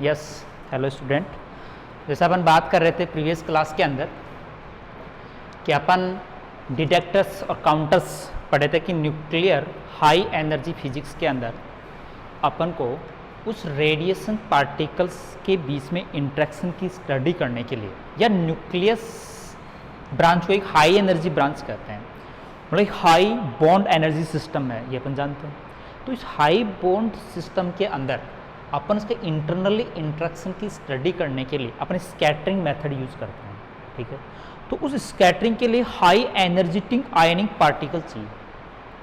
Yes, hello student. जैसे अपन बात कर रहे थे प्रीवियस क्लास के अंदर कि अपन डिटेक्टर्स और काउंटर्स पढ़े थे कि न्यूक्लियर हाई एनर्जी फिजिक्स के अंदर अपन को उस रेडिएशन पार्टिकल्स के बीच में इंटरेक्शन की स्टडी करने के लिए या न्यूक्लियस ब्रांच को एक हाई एनर्जी ब्रांच कहते हैं, मतलब हाई बॉन्ड एनर्जी सिस्टम है, ये अपन जानते हैं। तो इस हाई बॉन्ड सिस्टम के अंदर अपन इसके इंटरनली इंटरेक्शन की स्टडी करने के लिए अपन स्कैटरिंग मेथड यूज करते हैं, ठीक है। तो उस स्कैटरिंग के लिए हाई एनर्जेटिक आयनिक पार्टिकल चाहिए।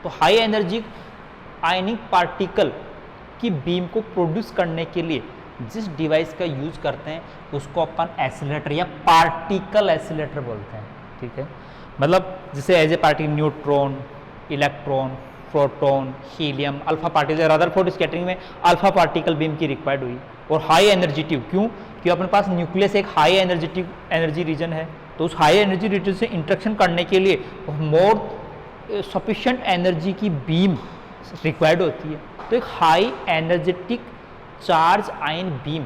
तो हाई एनर्जी आयनिक पार्टिकल की बीम को प्रोड्यूस करने के लिए जिस डिवाइस का यूज करते हैं उसको अपन एसिलेटर या पार्टिकल एसिलेटर बोलते हैं, ठीक है। मतलब जैसे as a particle neutron, electron, proton, helium, alpha particle, Rutherford scattering में अल्फा पार्टिकल बीम की रिक्वायर्ड हुई। और हाई एनर्जेटिव क्यों? क्योंकि अपने पास न्यूक्लियस एक हाई एनर्जेटिव एनर्जी रीजन है, तो उस हाई एनर्जी रीजन से इंटरेक्शन करने के लिए मोर सफिशिएंट एनर्जी की बीम रिक्वायर्ड होती है। तो एक high energetic charge ion beam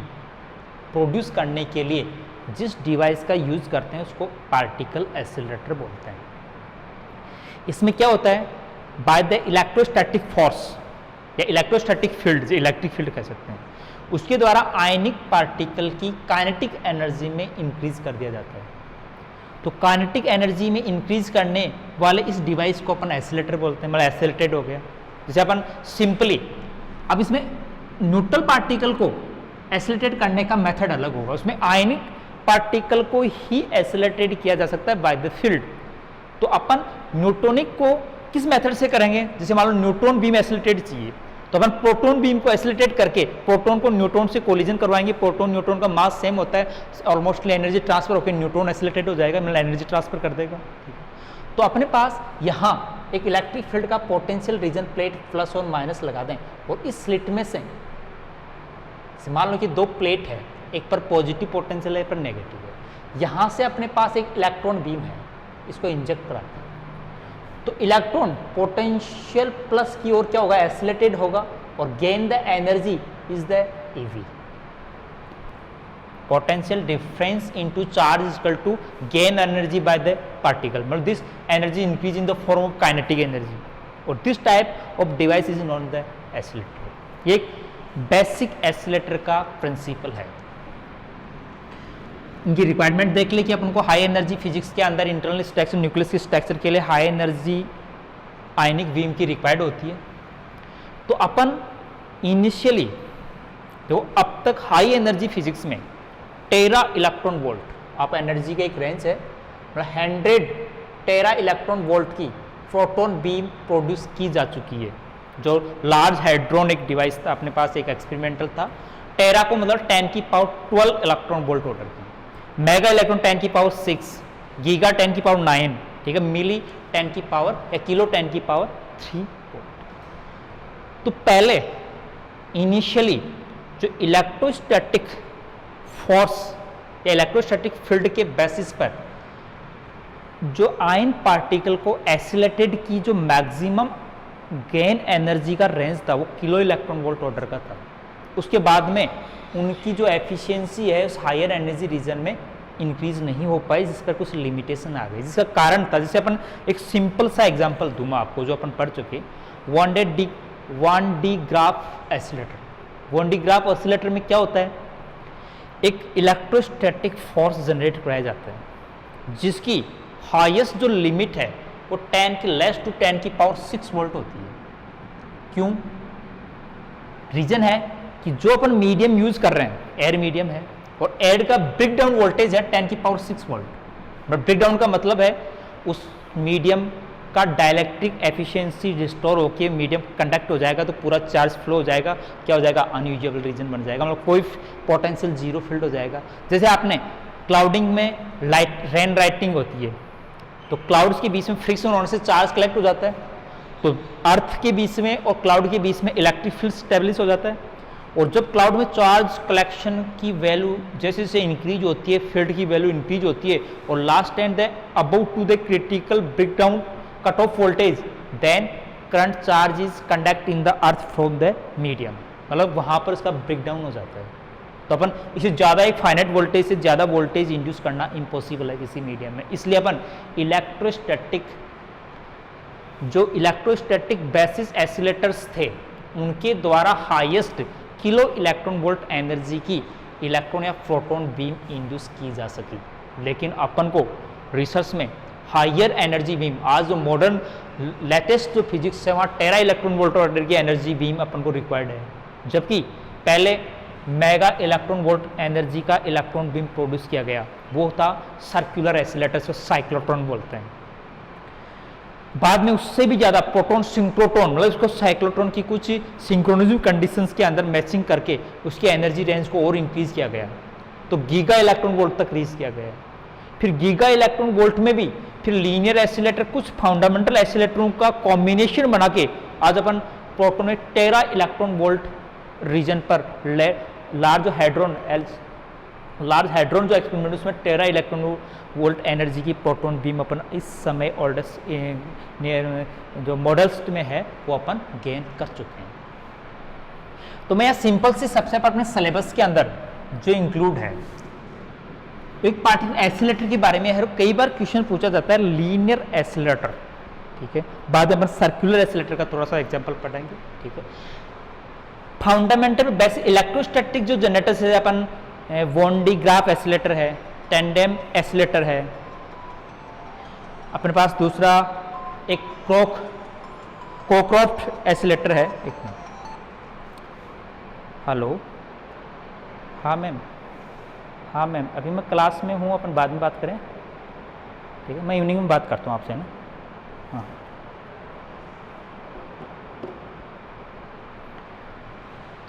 produce करने के लिए जिस डिवाइस का यूज करते हैं उसको पार्टिकल एसिलेटर बोलते हैं। इसमें क्या होता है, बाय द इलेक्ट्रोस्टैटिक फोर्स या इलेक्ट्रोस्टैटिक फील्ड, इलेक्ट्रिक फील्ड कह सकते हैं, उसके द्वारा आयनिक पार्टिकल की काइनेटिक एनर्जी में इंक्रीज कर दिया जाता है। तो काइनेटिक एनर्जी में इंक्रीज करने वाले इस डिवाइस को अपन एसिलेटर बोलते हैं, मतलब एसिलेटेड हो गया। जैसे अपन सिंपली, अब इसमें न्यूट्रल पार्टिकल को एसिलेटेड करने का मेथड अलग होगा, उसमें आयनिक पार्टिकल को ही एसिलेटेड किया जा सकता है बाय द फील्ड। तो अपन न्यूट्रॉनिक को किस मेथड से करेंगे? जैसे मान लो न्यूट्रॉन बीम एसिलेटेड चाहिए, तो अपन प्रोटॉन बीम को एसिलेटेड करके प्रोटॉन को न्यूट्रॉन से कोलिजन करवाएंगे। प्रोटॉन न्यूट्रॉन का मास सेम होता है, ऑलमोस्टली एनर्जी ट्रांसफर होकर न्यूट्रॉन एसिलेटेड हो जाएगा, मतलब एनर्जी ट्रांसफर कर देगा। तो अपने पास यहाँ एक इलेक्ट्रिक फील्ड का पोटेंशियल रीजन प्लेट प्लस और माइनस लगा दें, और इस स्लिट में से मान लो कि दो प्लेट है, एक पर पॉजिटिव पोटेंशियल है, एक पर नेगेटिव है। यहाँ से अपने पास एक इलेक्ट्रॉन बीम है, इसको इंजेक्ट कराते हैं। तो इलेक्ट्रॉन पोटेंशियल प्लस की ओर क्या होगा, एसिलेटेड होगा, और gain the energy is the eV, potential difference into charge is equal to gain energy by the particle, मतलब this energy increase in the form of kinetic energy, और this type of device is known the accelerator. ये एक basic oscillator का principal है। इनकी requirement देख ले कि अपन को हाई एनर्जी फिजिक्स के अंदर इंटरनल स्ट्रक्चर, न्यूक्लियस के स्ट्रक्चर के लिए हाई एनर्जी आयनिक बीम की रिक्वायर्ड होती है। तो अपन इनिशियली तो अब तक हाई एनर्जी फिजिक्स में 13 इलेक्ट्रॉन वोल्ट, आप एनर्जी का एक रेंज है, 113 इलेक्ट्रॉन वोल्ट की प्रोटॉन बीम प्रोड्यूस की जा चुकी है। जो लार्ज हाइड्रोन एक डिवाइस था अपने पास, एक एक्सपेरिमेंटल था, 13 को मतलब 10 की पावर 12 इलेक्ट्रॉन वोल्ट ऑर्डर की, मेगा इलेक्ट्रॉन 10 की पावर 6, गीगा 10 की पावर 9, ठीक है, मिली 10 की पावर या किलो 10 की पावर 3 वोल्ट। तो पहले इनिशियली जो इलेक्ट्रोस्टैटिक फोर्स या इलेक्ट्रोस्टैटिक फील्ड के बेसिस पर जो आयन पार्टिकल को एसिलेटेड की जो मैक्सिमम गेन एनर्जी का रेंज था वो किलो इलेक्ट्रॉन वोल्ट ऑर्डर का था। उसके बाद में उनकी जो एफिशिएंसी है उस हायर एनर्जी रीजन में इंक्रीज नहीं हो पाई, जिसका कुछ लिमिटेशन आ गई, जिसका कारण था। जैसे अपन एक सिंपल सा एग्जांपल दूंगा आपको जो अपन पढ़ चुके, 1D graph oscillator. 1D graph oscillator में क्या होता है, एक इलेक्ट्रोस्टैटिक फोर्स जनरेट कराया जाता है जिसकी हाईएस्ट जो लिमिट है वो 10 की लेस टू 10 की पावर 6 वोल्ट होती है। क्यों? रीजन है कि जो अपन मीडियम यूज कर रहे हैं, एयर मीडियम है, और एयर का ब्रेक डाउन वोल्टेज है 10 की power 6 volt. But break down का मतलब है उस मीडियम का डाइलेक्ट्रिक एफिशिएंसी रिस्टोर होके मीडियम कंडक्ट हो जाएगा, तो पूरा चार्ज फ्लो हो जाएगा, क्या हो जाएगा, अनयूजेबल रीजन बन जाएगा, मतलब कोई पोटेंशियल जीरो फील्ड हो जाएगा। जैसे आपने क्लाउडिंग में रेन राइटिंग होती है, तो क्लाउड्स के बीच में फ्रिक्शन होने से चार्ज कलेक्ट हो जाता है, तो अर्थ के बीच में और क्लाउड के बीच में इलेक्ट्रिक फील्ड स्टेबलिश हो जाता है। और जब क्लाउड में चार्ज कलेक्शन की वैल्यू जैसे जैसे इंक्रीज होती है, फील्ड की वैल्यू इंक्रीज होती है, और last and the above to the critical break down cut off voltage, then current charge is conduct in the earth from the medium, मतलब वहाँ पर उसका ब्रेक डाउन हो जाता है। तो अपन इसे ज़्यादा एक फाइनाइट वोल्टेज से ज़्यादा वोल्टेज इंड्यूस करना इम्पॉसिबल है किसी मीडियम में, इसलिए अपन जो इलेक्ट्रोस्टैटिक बेसिस एसिलेटर्स थे उनके द्वारा highest kilo electron volt energy की इलेक्ट्रॉन या प्रोटॉन बीम इंड्यूस की जा सकी। लेकिन अपन को रिसर्च में हायर एनर्जी बीम, आज जो मॉडर्न लेटेस्ट जो फिजिक्स है वहाँ टेरा इलेक्ट्रॉन वोल्ट ऑर्डर की एनर्जी बीम अपन को रिक्वायर्ड है, जबकि पहले मेगा इलेक्ट्रॉन वोल्ट एनर्जी का इलेक्ट्रॉन बीम प्रोड्यूस किया गया, वो था सर्कुलर एसिलेटर्स को साइक्लोट्रॉन बोलते हैं। बाद में उससे भी ज़्यादा प्रोटॉन सिंक्रोट्रॉन, मतलब इसको साइक्लोट्रॉन की कुछ सिंक्रोनिज्म कंडीशंस के अंदर मैचिंग करके उसकी एनर्जी रेंज को और इंक्रीज किया गया, तो गीगा इलेक्ट्रॉन वोल्ट तक रीच किया गया। फिर गीगा इलेक्ट्रॉन वोल्ट में भी फिर लीनियर एसिलेटर, कुछ फंडामेंटल एसिलेटरों का कॉम्बिनेशन बना के आज अपन प्रोटॉन में टेरा इलेक्ट्रॉन वोल्ट रीजन पर लार्ज हेड्रॉन जो एक्सपेरिमेंट उसमें टेरा इलेक्ट्रॉन वोल्ट एनर्जी की प्रोटॉन बीम अपन इस समय ओल्डेस्ट जो मॉडल्स में है वो अपन गेन कर चुके हैं। तो मैं यहाँ सिंपल से सबसे पर अपने सिलेबस के अंदर जो इंक्लूड है एक पार्ट एसिलेटर के बारे में है, कई बार क्वेश्चन पूछा जाता है लीनियर एसिलेटर, ठीक है, बाद में अपन सर्कुलर एसिलेटर का थोड़ा सा एग्जांपल पढ़ेंगे, ठीक है। फंडामेंटल बेस इलेक्ट्रोस्टैटिक जो जनरेटर्स है अपन वॉन डी ग्राफ एसिलेटर है, टेंडेम एसिलेटर है, अपने पास दूसरा एक कोक्रॉफ्ट एसिलेटर है। एक मिनट, हेलो, हाँ मैम, अभी मैं क्लास में हूँ, अपन बाद में बात करें, ठीक है, मैं इवनिंग में बात करता हूँ आपसे ना। हाँ,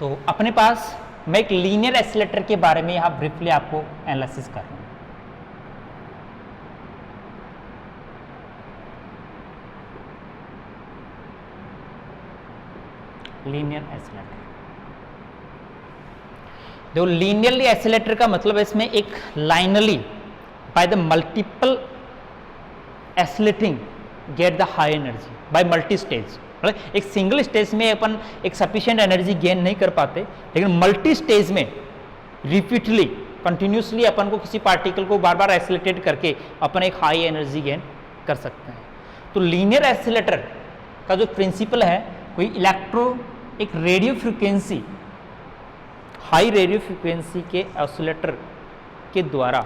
तो अपने पास मैं एक लीनियर एसिलेटर के बारे में यहाँ ब्रीफली आपको एनालिसिस कर रहा हूँ। लीनियर एसिलेटर, देखो लीनियरली एसिलेटर का मतलब है इसमें एक linearly by the multiple accelerating get the high energy by multi stage, मतलब एक सिंगल स्टेज में अपन एक सफिशिएंट एनर्जी गेन नहीं कर पाते, लेकिन मल्टी स्टेज में रिपीटली कंटिन्यूसली अपन को किसी पार्टिकल को बार बार एसिलेटेट करके अपन एक हाई एनर्जी गेन कर सकते हैं। तो लीनियर एसिलेटर का जो प्रिंसिपल है कोई एक radio frequency, high radio frequency के ऑसिलेटर के द्वारा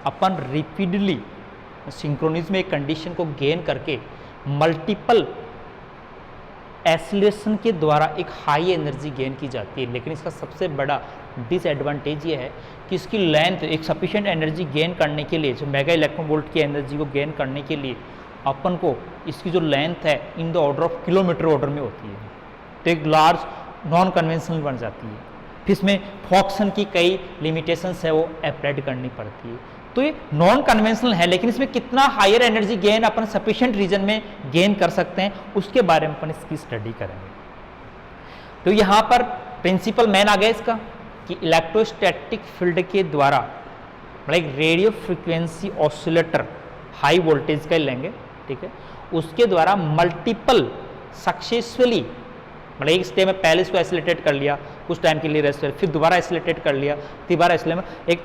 अपन रिपीटली सिंक्रोनिज्म एक कंडीशन को गेन करके मल्टीपल एसिलेशन के द्वारा एक हाई एनर्जी गेन की जाती है। लेकिन इसका सबसे बड़ा डिसएडवांटेज ये है कि इसकी लेंथ, एक सफिशिएंट एनर्जी गेन करने के लिए, जो मेगा इलेक्ट्रॉन वोल्ट की एनर्जी को गेन करने के लिए अपन को इसकी जो लेंथ है in the order of kilometre order में होती है, तो एक लार्ज नॉन कन्वेंशनल बन जाती है। फिर इसमें फॉक्सन की कई लिमिटेशंस है वो अप्लाइड करनी पड़ती है। तो ये नॉन कन्वेंशनल है, लेकिन इसमें कितना हायर एनर्जी गेन अपन सफिशिएंट रीजन में गेन कर सकते हैं उसके बारे में अपन इसकी स्टडी करेंगे। तो यहाँ पर प्रिंसिपल मेन आ गया इसका कि इलेक्ट्रोस्टैटिक फील्ड के द्वारा, मतलब एक radio frequency oscillator high voltage का लेंगे, ठीक है, उसके द्वारा मल्टीपल सक्सेसफुली, मतलब एक स्टेज में पहले इसको एसिलेटेट कर लिया, कुछ टाइम के लिए रेस्ट कर, फिर दोबारा एसिलेटेट कर लिया, दोबारा एसिलेट, एक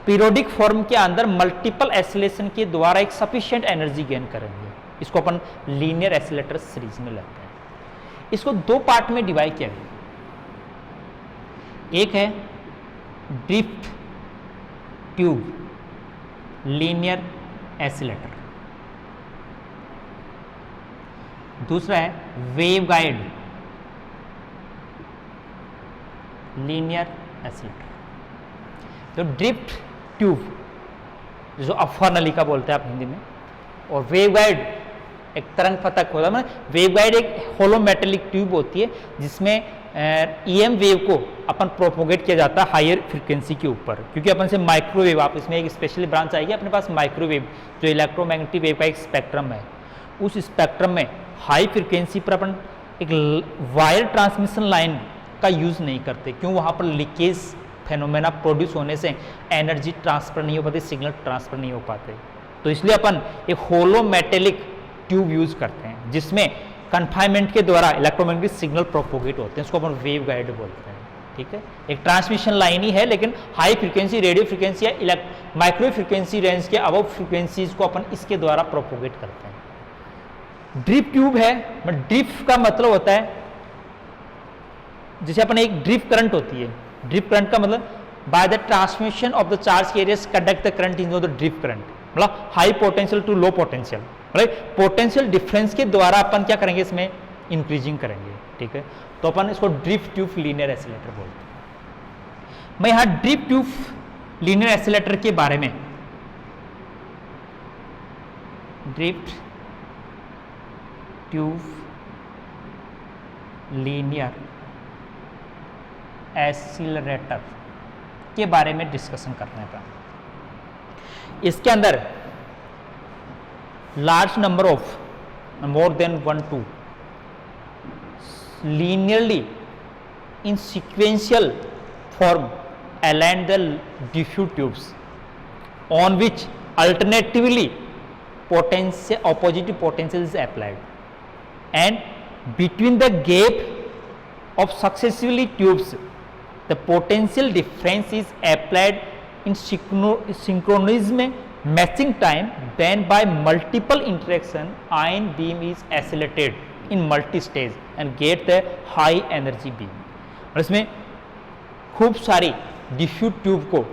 पीरियोडिक फॉर्म के अंदर मल्टीपल एसिलेशन के द्वारा एक सफिशिएंट एनर्जी गेन करेंगे। इसको अपन लीनियर एसिलेटर सीरीज में लेते हैं। इसको दो पार्ट में डिवाइड किया गया, एक है ड्रिफ्ट ट्यूब लीनियर एसिलेटर, दूसरा है वेव गाइड लीनियर एसिलेटर। तो ड्रिफ्ट ट्यूब जो अफवाह नली का बोलते हैं आप हिंदी में, और वेव गाइड एक तरंग पथक होता है। वेव गाइड एक होलो मेटेलिक ट्यूब होती है जिसमें ईएम वेव को अपन प्रोपोगेट किया जाता है हायर फ्रीक्वेंसी के ऊपर, क्योंकि अपन से माइक्रोवेव, आप इसमें एक स्पेशली ब्रांच आएगी अपने पास माइक्रोवेव, जो इलेक्ट्रोमैग्नेटिक वेव का एक स्पेक्ट्रम है। उस स्पेक्ट्रम में हाई फ्रीक्वेंसी पर अपन एक वायर ट्रांसमिशन लाइन का यूज़ नहीं करते, क्यों? वहाँ पर लीकेज फेनोमेना प्रोड्यूस होने से एनर्जी ट्रांसफर नहीं हो पाती, सिग्नल ट्रांसफर नहीं हो पाते। तो इसलिए अपन एक होलो मेटेलिक ट्यूब यूज़ करते हैं जिसमें कन्फाइनमेंट के द्वारा इलेक्ट्रोमैग्नेटिक सिग्नल प्रोपोगेट होते हैं, इसको अपन वेव गाइड बोलते हैं। ठीक है, एक ट्रांसमिशन लाइन ही है, लेकिन हाई फ्रीक्वेंसी रेडियो फ्रीक्वेंसी या माइक्रो फ्रीक्वेंसी रेंज के अबव फ्रीक्वेंसीज को अपन इसके द्वारा प्रोपोगेट करते हैं। ड्रिप ट्यूब है, बट ड्रिप का मतलब होता है जैसे अपन एक ड्रिप करंट होती है, ड्रिप करंट का मतलब by the transmission of the charge carriers conduct the current in the drift current, मतलब high potential to low potential, मतलब पोटेंशियल डिफरेंस के द्वारा अपन क्या करेंगे, इसमें इंक्रीजिंग करेंगे, ठीक है, तो अपन इसको ड्रिप ट्यूब लीनियर एसिलेटर बोलते हैं। मैं यहां ड्रिप ट्यूब लीनियर एसिलेटर के बारे में, ड्रिप ट्यूब लीनियर एसिलरेटर के बारे में डिस्कशन करने का। इसके अंदर large number of more than 1-2 linearly in sequential form align the diffuse tubes on which alternatively opposite potential is applied, and between the gap of successively tubes the potential difference is applied in synchronism matching time, then by multiple interaction ion beam is accelerated in multi-stage and get the high energy beam। और इसमें खूब सारी diffuse tube को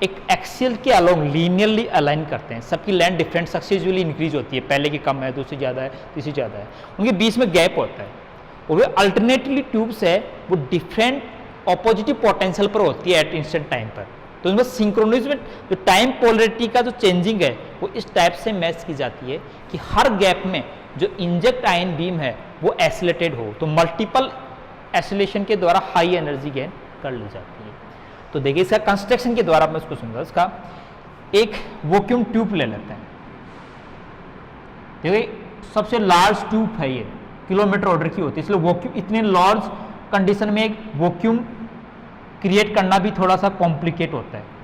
एक axial के along linearly align करते हैं, सबकी लेंथ डिफरेंट सक्सेसफुली इंक्रीज होती है, पहले की कम है, दूसरी ज़्यादा है, तीसरी ज़्यादा है, उनके बीच में गैप होता है, और वे अल्टरनेटली ट्यूब्स है वो डिफरेंट ऑपोजिटिव पोटेंशियल पर होती है एट इंस्टेंट टाइम पर, तो उनमें सिंक्रोनिज्म जो टाइम पोलरिटी का जो चेंजिंग है वो इस टाइप से मैच की जाती है कि हर गैप में जो इंजेक्ट आयन बीम है वो एसिलेटेड हो, तो मल्टीपल एसिलेशन के द्वारा हाई एनर्जी गेन कर ली जाती है। तो देखिए इसका कंस्ट्रक्शन के द्वारा मैं उसको समझा, इसका एक वैक्यूम ट्यूब ले लेते हैं, देखिए सबसे लार्ज ट्यूब है ये, किलोमीटर ऑर्डर की होती है, इसलिए वैक्यूम इतने लार्ज कंडीशन में एक वैक्यूम क्रिएट करना भी थोड़ा सा कॉम्प्लिकेट होता है।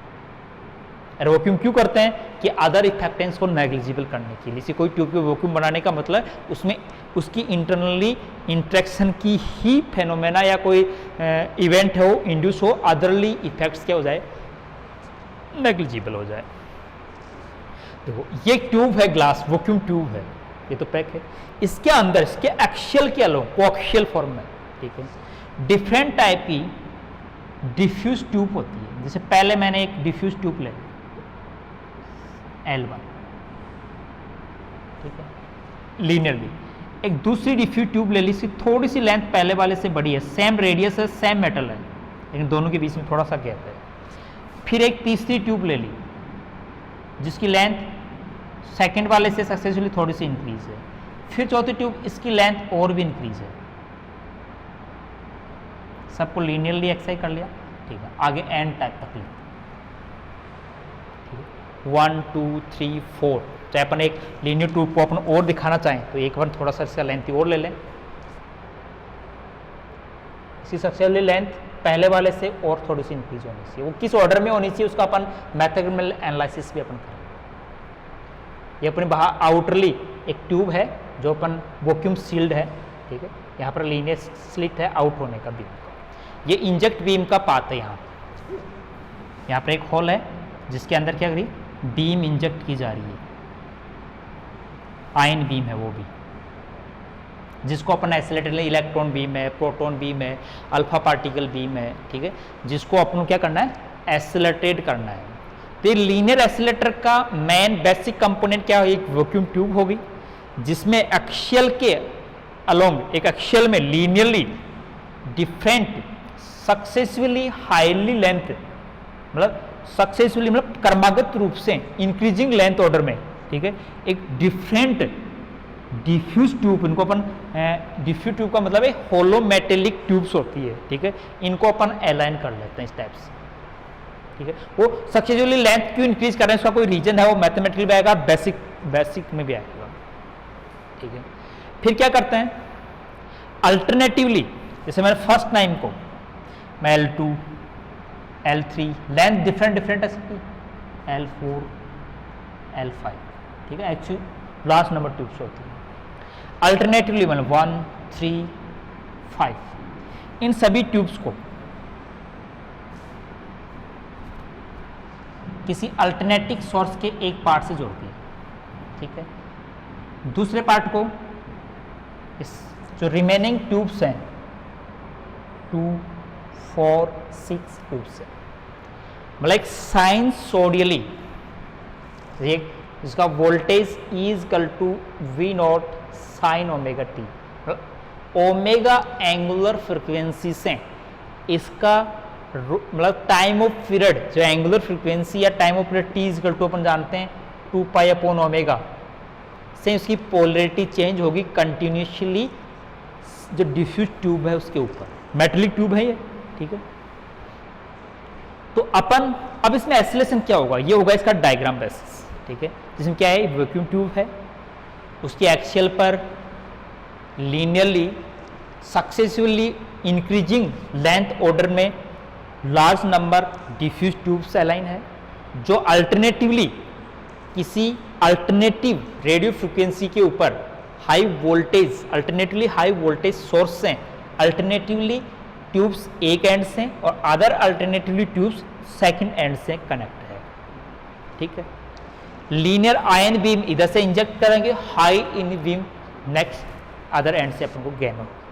और वैक्यूम क्यों करते हैं कि अदर इफेक्टेंस को नेग्लिजिबल करने के लिए, इसी कोई ट्यूब के वैक्यूम बनाने का मतलब उसमें उसकी इंटरनली इंट्रैक्शन की ही फेनोमेना या कोई इवेंट हो, इंड्यूस हो, अदरली इफेक्ट्स क्या हो जाए, नेग्लिजिबल हो जाए। देखो ये ट्यूब है, ग्लास वैक्यूम ट्यूब है, ये तो पैक है, इसके अंदर इसके एक्शियल के अलोंग कोएक्शियल फॉर्म में, ठीक है, डिफरेंट टाइप की डिफ्यूज ट्यूब होती है। जैसे पहले मैंने एक डिफ्यूज ट्यूब ले L1, ठीक है, लीनियरली, एक दूसरी डिफ्यूज ट्यूब ले ली, इसकी थोड़ी सी लेंथ पहले वाले से बड़ी है, सेम रेडियस है, सेम मेटल है, लेकिन दोनों के बीच में थोड़ा सा गैप है। फिर एक तीसरी ट्यूब ले ली जिसकी लेंथ सेकंड वाले से सक्सेसफुली थोड़ी सी इंक्रीज है। फिर चौथी ट्यूब, इसकी लेंथ और भी इंक्रीज है। सबको लीनियरली एक्सरसाइज कर लिया, ठीक है, आगे एन टाइप तक लिया, 1 2 3 4। चाहे अपन एक लीनियर ट्यूब को अपन और दिखाना चाहें तो एक बार थोड़ा सा इसका लेंथ और ले लें, इसी सक्सेसफुली लेंथ पहले वाले से और थोड़ी सी इंक्रीज होनी चाहिए, वो किस ऑर्डर में होनी चाहिए उसका अपन मैथमेटिकल एनालिसिस भी अपन करें। ये अपनी बाहर आउटरली एक ट्यूब है जो अपन वैक्यूम सील्ड है, ठीक है, यहाँ पर लीनियर स्लिट है आउट होने का बीम, ये इंजेक्ट बीम का पाथ है। यहाँ पर एक होल है जिसके अंदर क्या करी, बीम इंजेक्ट की जा रही है, आयन बीम है वो भी, जिसको अपन एसिलेटर ले, इलेक्ट्रॉन बीम है, प्रोटॉन बीम है, अल्फा पार्टिकल बीम है, ठीक है, जिसको अपन क्या करना है, एसिलेटेड करना है। तो लीनियर एसिलेटर का मेन बेसिक कंपोनेंट क्या है, एक वैक्यूम ट्यूब होगी जिसमें एक्शियल के अलोंग, एक एक्शियल में linearly different successfully highly length, मतलब सक्सेसफुली मतलब क्रमागत रूप से इंक्रीजिंग लेंथ ऑर्डर में, ठीक है, एक डिफरेंट डिफ्यूज ट्यूब, इनको अपन डिफ्यूज ट्यूब का मतलब है होलो मेटेलिक ट्यूब्स होती है, ठीक है, इनको अपन अलाइन कर लेते हैं इस टाइप से, ठीक है। वो सक्सेसफुली लेंथ क्यों इंक्रीज कर रहे हैं इसका कोई रीजन है, वो मैथमेटिकल भी आएगा, बेसिक में भी आएगा, ठीक है। फिर क्या करते हैं, अल्टरनेटिवली जैसे मैंने फर्स्ट टाइम को मैं L2 L3 लेंथ डिफरेंट है सबकी, L4 L5, ठीक है, एक्चुअली लास्ट नंबर ट्यूब्स होती है। अल्टरनेटिवली मतलब 1 3 5, इन सभी ट्यूब्स को किसी अल्टरनेटिव सोर्स के एक पार्ट से जोड़ती है, ठीक है। दूसरे पार्ट को इस जो रिमेनिंग ट्यूब्स हैं 2, 4, 6 ट्यूब्स है, मतलब एक साइनसोडियली इसका voltage is equal to V naught sine omega t, omega angular frequency से इसका मतलब टाइम ऑफ पीरियड जो एंगुलर फ्रिक्वेंसी या time of period T is equal to अपन जानते हैं 2 पाई अपॉन ओमेगा से उसकी पोलरिटी चेंज होगी कंटिन्यूसली जो डिफ्यूज ट्यूब है उसके ऊपर, मेटेलिक ट्यूब है ये, ठीक है। तो अपन अब इसमें एसिलेशन क्या होगा, ये होगा इसका डायग्राम बेसिस, ठीक है, जिसमें क्या है वैक्यूम ट्यूब है, उसकी एक्सियल पर linearly successively increasing length order में large number diffuse tubes align है, जो अल्टरनेटिवली किसी अल्टरनेटिव रेडियो फ्रिक्वेंसी के ऊपर high voltage alternatively high voltage source से अल्टरनेटिवली ट्यूब्स एक एंड से और other alternatively tubes second end से कनेक्ट है, ठीक है। लीनियर आयन बीम इधर से इंजेक्ट करेंगे, high in beam next other and से अपन को गेन होगा।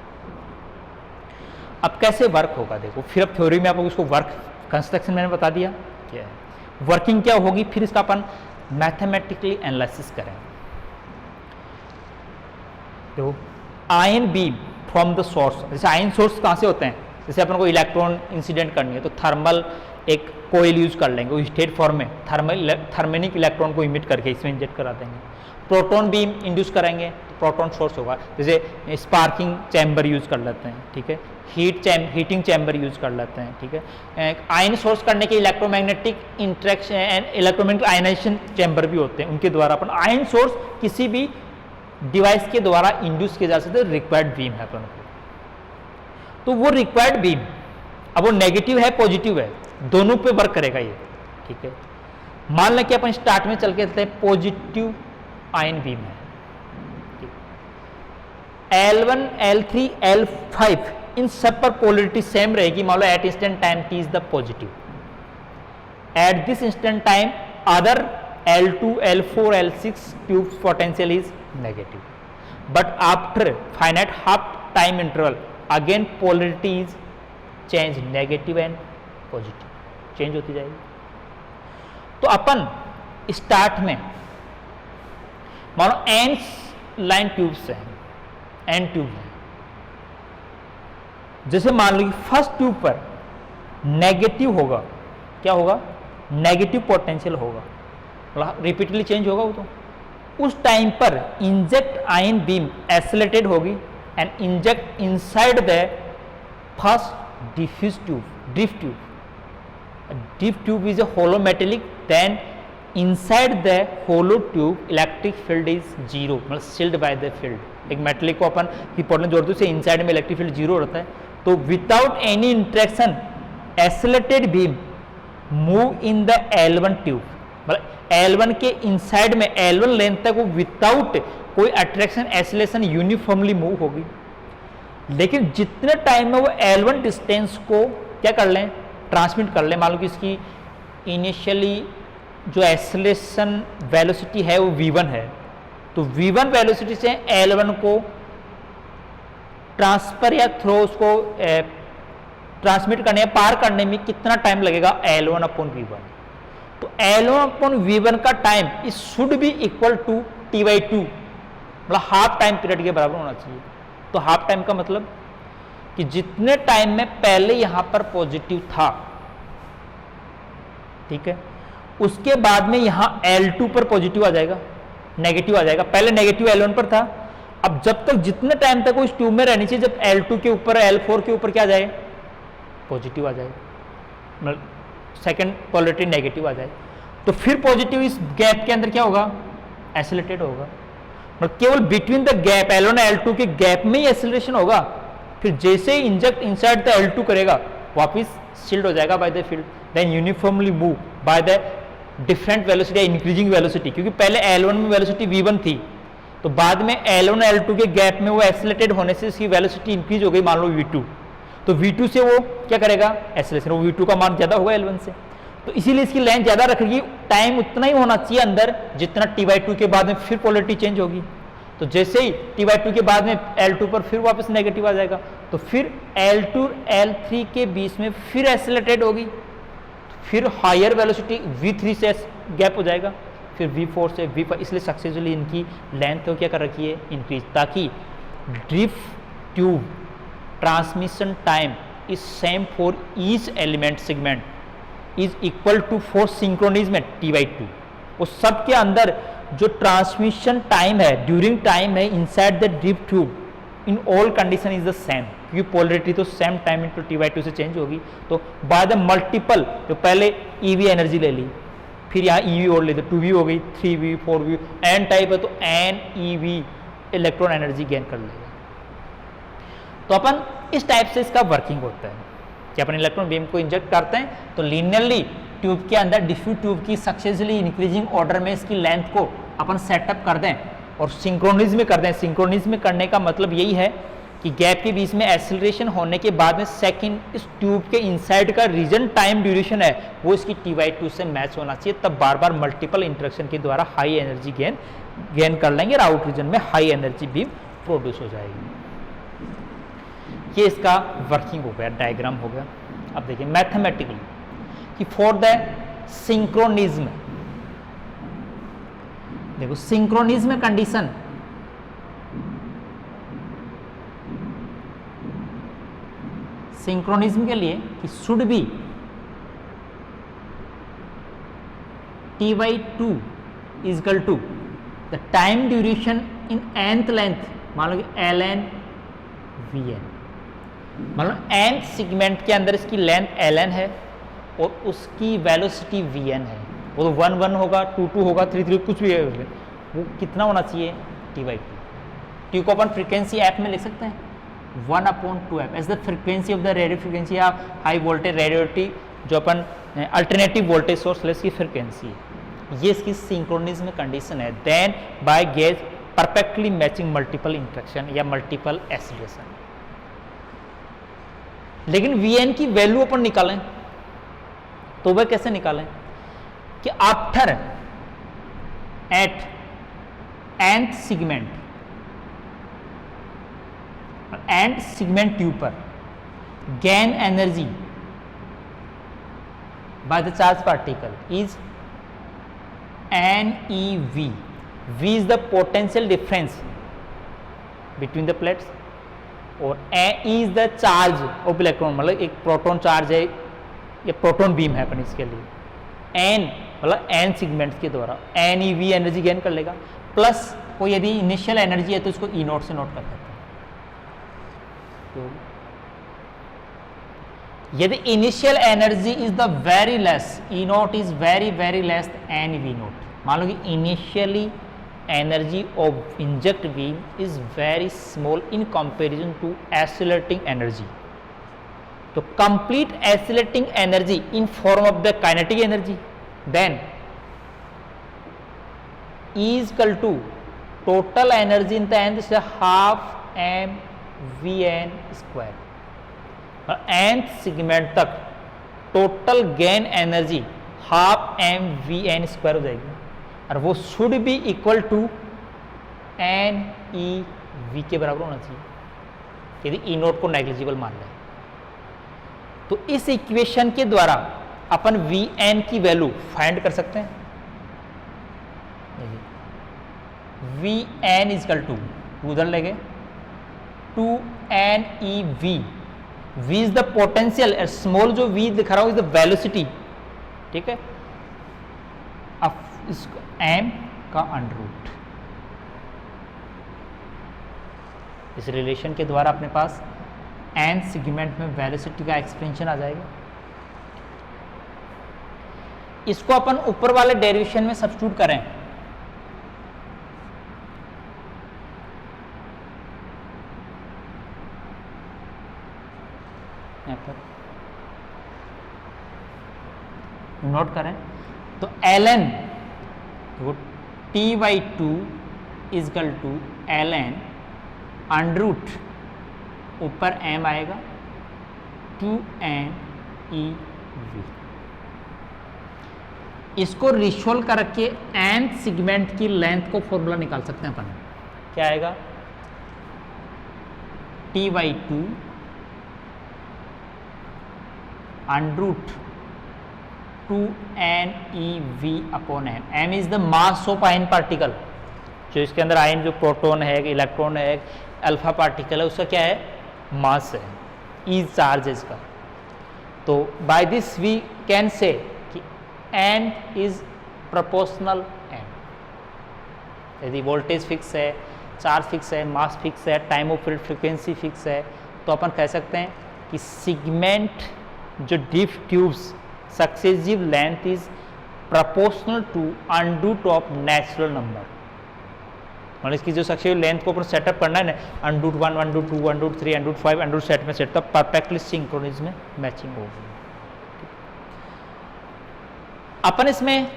अब कैसे वर्क होगा देखो, फिर अब थ्योरी में आप उसको वर्क कंस्ट्रक्शन मैंने बता दिया क्या है, वर्किंग क्या होगी, फिर इसका अपन मैथमेटिकली एनालिसिस करें। तो ion beam from the source, जैसे आयन सोर्स कहाँ से होते हैं, जैसे अपन को इलेक्ट्रॉन इंसिडेंट करनी है तो थर्मल एक कोयल यूज कर लेंगे, वो स्टेट फॉर्म में थर्मेनिक इलेक्ट्रॉन को इमिट करके इसमें इंजेक्ट करा देंगे। प्रोटॉन बीम इंड्यूस करेंगे तो प्रोटॉन सोर्स होगा, जैसे स्पार्किंग चैम्बर यूज कर लेते हैं, ठीक है, हीटिंग चैम्बर यूज कर लेते हैं, ठीक है। आयन सोर्स करने के electromagnetic interaction and electromagnetic ionization chamber भी होते हैं, उनके द्वारा अपन आयन सोर्स किसी भी डिवाइस के द्वारा इंड्यूस किया जा सकता है, रिक्वायर्ड बीम है अपन को। तो वो रिक्वायर्ड बीम अब वो नेगेटिव है पॉजिटिव है दोनों पे वर्क करेगा ये, ठीक है। मान लें कि अपन स्टार्ट में चल के चलते हैं, पॉजिटिव आयन बीम है, L1, L3, L5 इन सब पर पोलरिटी सेम रहेगी, मान लो at instant time t is the positive, at this instant time other L2, L4, L6 tubes potential is negative, but after finite half time interval again polarity is change, negative and positive change होती जाएगी। तो अपन start में मानो n line tubes हैं, n tube है, जैसे मान लो फर्स्ट ट्यूब पर नेगेटिव होगा, क्या होगा, नेगेटिव पोटेंशियल होगा, मतलब रिपीटली चेंज होगा वो, तो उस टाइम पर इंजेक्ट आयन बीम एक्सेलरेटेड होगी and inject inside the first diffuse tube, drift tube. Drift tube is a hollow metallic, then inside the hollow tube electric field is zero, मतलब shield by the field. एक metallic को अपन की potential जोड़ते हैं, inside में electric field zero रहता है, तो without any interaction accelerated beam move in the L1 tube, मतलब L1 के इनसाइड में L1 लेंथ तक वो विदाउट कोई अट्रैक्शन एक्सेलरेशन यूनिफॉर्मली मूव होगी। लेकिन जितने टाइम में वो L1 डिस्टेंस को क्या कर लें, ट्रांसमिट कर लें, मान लो कि इसकी इनिशियली जो एक्सेलरेशन वेलोसिटी है वो v1 है, तो v1 वेलोसिटी से L1 को ट्रांसफर या थ्रो उसको ट्रांसमिट करने या पार करने में कितना टाइम लगेगा, L1 अपॉन v1। तो L1 अपॉन v1 का टाइम इस should be equal to t/2, मतलब हाफ टाइम पीरियड के बराबर होना चाहिए। तो हाफ टाइम का मतलब कि जितने टाइम में पहले यहां पर पॉजिटिव था, ठीक है, उसके बाद में यहां L2 पर पॉजिटिव आ जाएगा, नेगेटिव आ जाएगा। पहले नेगेटिव L1 पर था, अब जब तक जितने टाइम तक वो इस ट्यूब में रहनी चाहिए, जब L2 के ऊपर L4 के ऊपर क्या आ जाए, पॉजिटिव आ जाएगा, मतलब सेकंड पोलरिटी नेगेटिव आ जाए, तो फिर पॉजिटिव इस गैप के अंदर क्या होगा, एक्सेलरेटेड होगा, मतलब केवल between the gap L1 L2 के गैप में ही एक्सेलरेशन होगा। फिर जैसे ही इंजेक्ट इनसाइड द L2 करेगा वापिस शील्ड हो जाएगा by the field, then uniformly move by the different velocity या इंक्रीजिंग वेलोसिटी, क्योंकि पहले L1 में वेलोसिटी v1 थी, तो बाद में L1 L2 के गैप में वो एक्सेलरेटेड होने से इसकी वेलोसिटी इंक्रीज हो गई, मान लो v2, तो v2 से वो क्या करेगा, एक्सेलरेशन, वो v2 का मान ज्यादा होगा L1 से, तो इसीलिए इसकी लेंथ ज़्यादा रखेगी, टाइम उतना ही होना चाहिए अंदर जितना t/2 के बाद में फिर पोलरिटी चेंज होगी। तो जैसे ही t/2 के बाद में L2 पर फिर वापस नेगेटिव आ जाएगा, तो फिर L2 और L3 के बीच में फिर एक्सेलरेटेड होगी, फिर हायर वेलोसिटी V3 से गैप हो जाएगा, फिर V4 से V5, इसलिए सक्सेसफुली इनकी लेंथ को क्या कर रखी है, इंक्रीज, ताकि drift tube transmission time is same for each element segment is equal to for synchronism t/2। वो सब के अंदर जो ट्रांसमिशन टाइम है, ड्यूरिंग टाइम है inside the drift tube in all condition is the same, क्योंकि polarity तो same time into t/2 से चेंज होगी। तो बाय द मल्टीपल, जो पहले EV एनर्जी ले ली, फिर यहाँ EV और ले, 2V हो गई, 3V 4V, N टाइप है तो N EV electron energy gain कर लेगा। तो अपन इस टाइप से इसका वर्किंग होता है कि अपन इलेक्ट्रॉन बीम को इंजेक्ट करते हैं तो लीनियरली ट्यूब के अंदर डिफ्यूज ट्यूब की सक्सेसफुली इंक्रीजिंग ऑर्डर में इसकी लेंथ को अपन सेटअप कर दें और सिंक्रोनिज्म में कर दें। सिंक्रोनिज्म में करने का मतलब यही है कि गैप के बीच में एक्सीलरेशन होने के बाद में सेकंड इस ट्यूब के इनसाइड का रीजन टाइम ड्यूरेशन है वो इसकी t/2 से मैच होना चाहिए, तब बार बार मल्टीपल इंटरेक्शन के द्वारा हाई एनर्जी गेन कर लेंगे और आउट रीजन में हाई एनर्जी बीम प्रोड्यूस हो जाएगी। ये इसका वर्किंग हो गया, डायग्राम हो गया। अब देखिए मैथमेटिकली कि फॉर द सिंक्रोनिज्म, देखो सिंक्रोनिज्म कंडीशन सिंक्रोनिज्म के लिए कि should be t/2 is equal to the time duration in nth length, मान लो कि ln Vn, मान लो nth सेगमेंट के अंदर इसकी लेंथ ln है और उसकी वेलोसिटी Vn है, वो तो 1 1 होगा, 2 2 होगा, 3 3 कुछ भी है, वो कितना होना चाहिए t/2। टी को अपन फ्रीक्वेंसी f में लिख सकते हैं 1/2f as the frequency of the radio frequency या हाई वोल्टेज रेडियोटी जो अपन अल्टरनेटिव वोल्टेज सोर्स लेस की फ्रीक्वेंसी है। ये इसकी सिंक्रोनिज्म कंडीशन है। Then by gauge perfectly matching multiple interaction या मल्टीपल एक्सीलरेशन। लेकिन Vn की वैल्यू अपन निकालें तो वह कैसे निकालें कि after at nth segment and segment tube पर gain energy by the charge particle is NeV। V is the potential difference between the plates और E is the charge of electron, मतलब एक प्रोटॉन चार्ज है या proton beam है अपन इसके लिए। N मतलब N सेगमेंट्स के द्वारा NeV एनर्जी गेन कर लेगा, प्लस कोई यदि इनिशियल एनर्जी है तो इसको E0 से नोट कर देते हैं। यदि initial energy is the very less, E0 is very less NeV0, मान लो कि initially energy of inject beam is very small in comparison to accelerating energy, तो complete accelerating energy in form of the kinetic energy then is equal to total energy in the end से half mVn square. nth segment तक total gain energy half mVn square हो जाएगी और वो should be equal to NeV के बराबर होना चाहिए यदि E0 को नेग्लिजिबल मान लें। तो इस इक्वेशन के द्वारा अपन Vn की वैल्यू फाइंड कर सकते हैं। Vn इज इक्वल टू उधर ले गए 2NeV। V is the potential, small जो V दिख रहा हो इज द वेलोसिटी, ठीक है। अब इसको m का अंडर रूट, इस रिलेशन के द्वारा अपने पास n सेगमेंट में वेलोसिटी का एक्सपेंशन आ जाएगा। इसको अपन ऊपर वाले डेरिवेशन में सब्स्टिट्यूट करें नोट करें तो ln t/2 is equal to ln under root ऊपर m आएगा 2NeV। इसको रिशोल्व करके nth सेगमेंट की लेंथ को फॉर्मूला निकाल सकते हैं अपन। क्या आएगा? T/2 √ 2NeV upon n। m is the mass of ion particle, जो इसके अंदर आयन, जो प्रोटॉन है, इलेक्ट्रॉन है, अल्फा पार्टिकल है, उसका क्या है? मास है, ई चार्ज है इसका। तो by this we can say कि n इज प्रोपोर्शनल n। यदि वोल्टेज फिक्स है, चार्ज फिक्स है, मास फिक्स है, time of period frequency fix है, तो अपन कह सकते हैं कि सेगमेंट जो deep tubes successive length is proportional to √ of natural number. मतलब इसकी जो सक्सेसिव लेंथ को अपन सेटअप करना है ना, √ 1, √ 2, √ 3, √ 5, √ 7 में सेट, तब परफेक्टली सिंक्रोनिज में मैचिंग होगी। अपन इसमें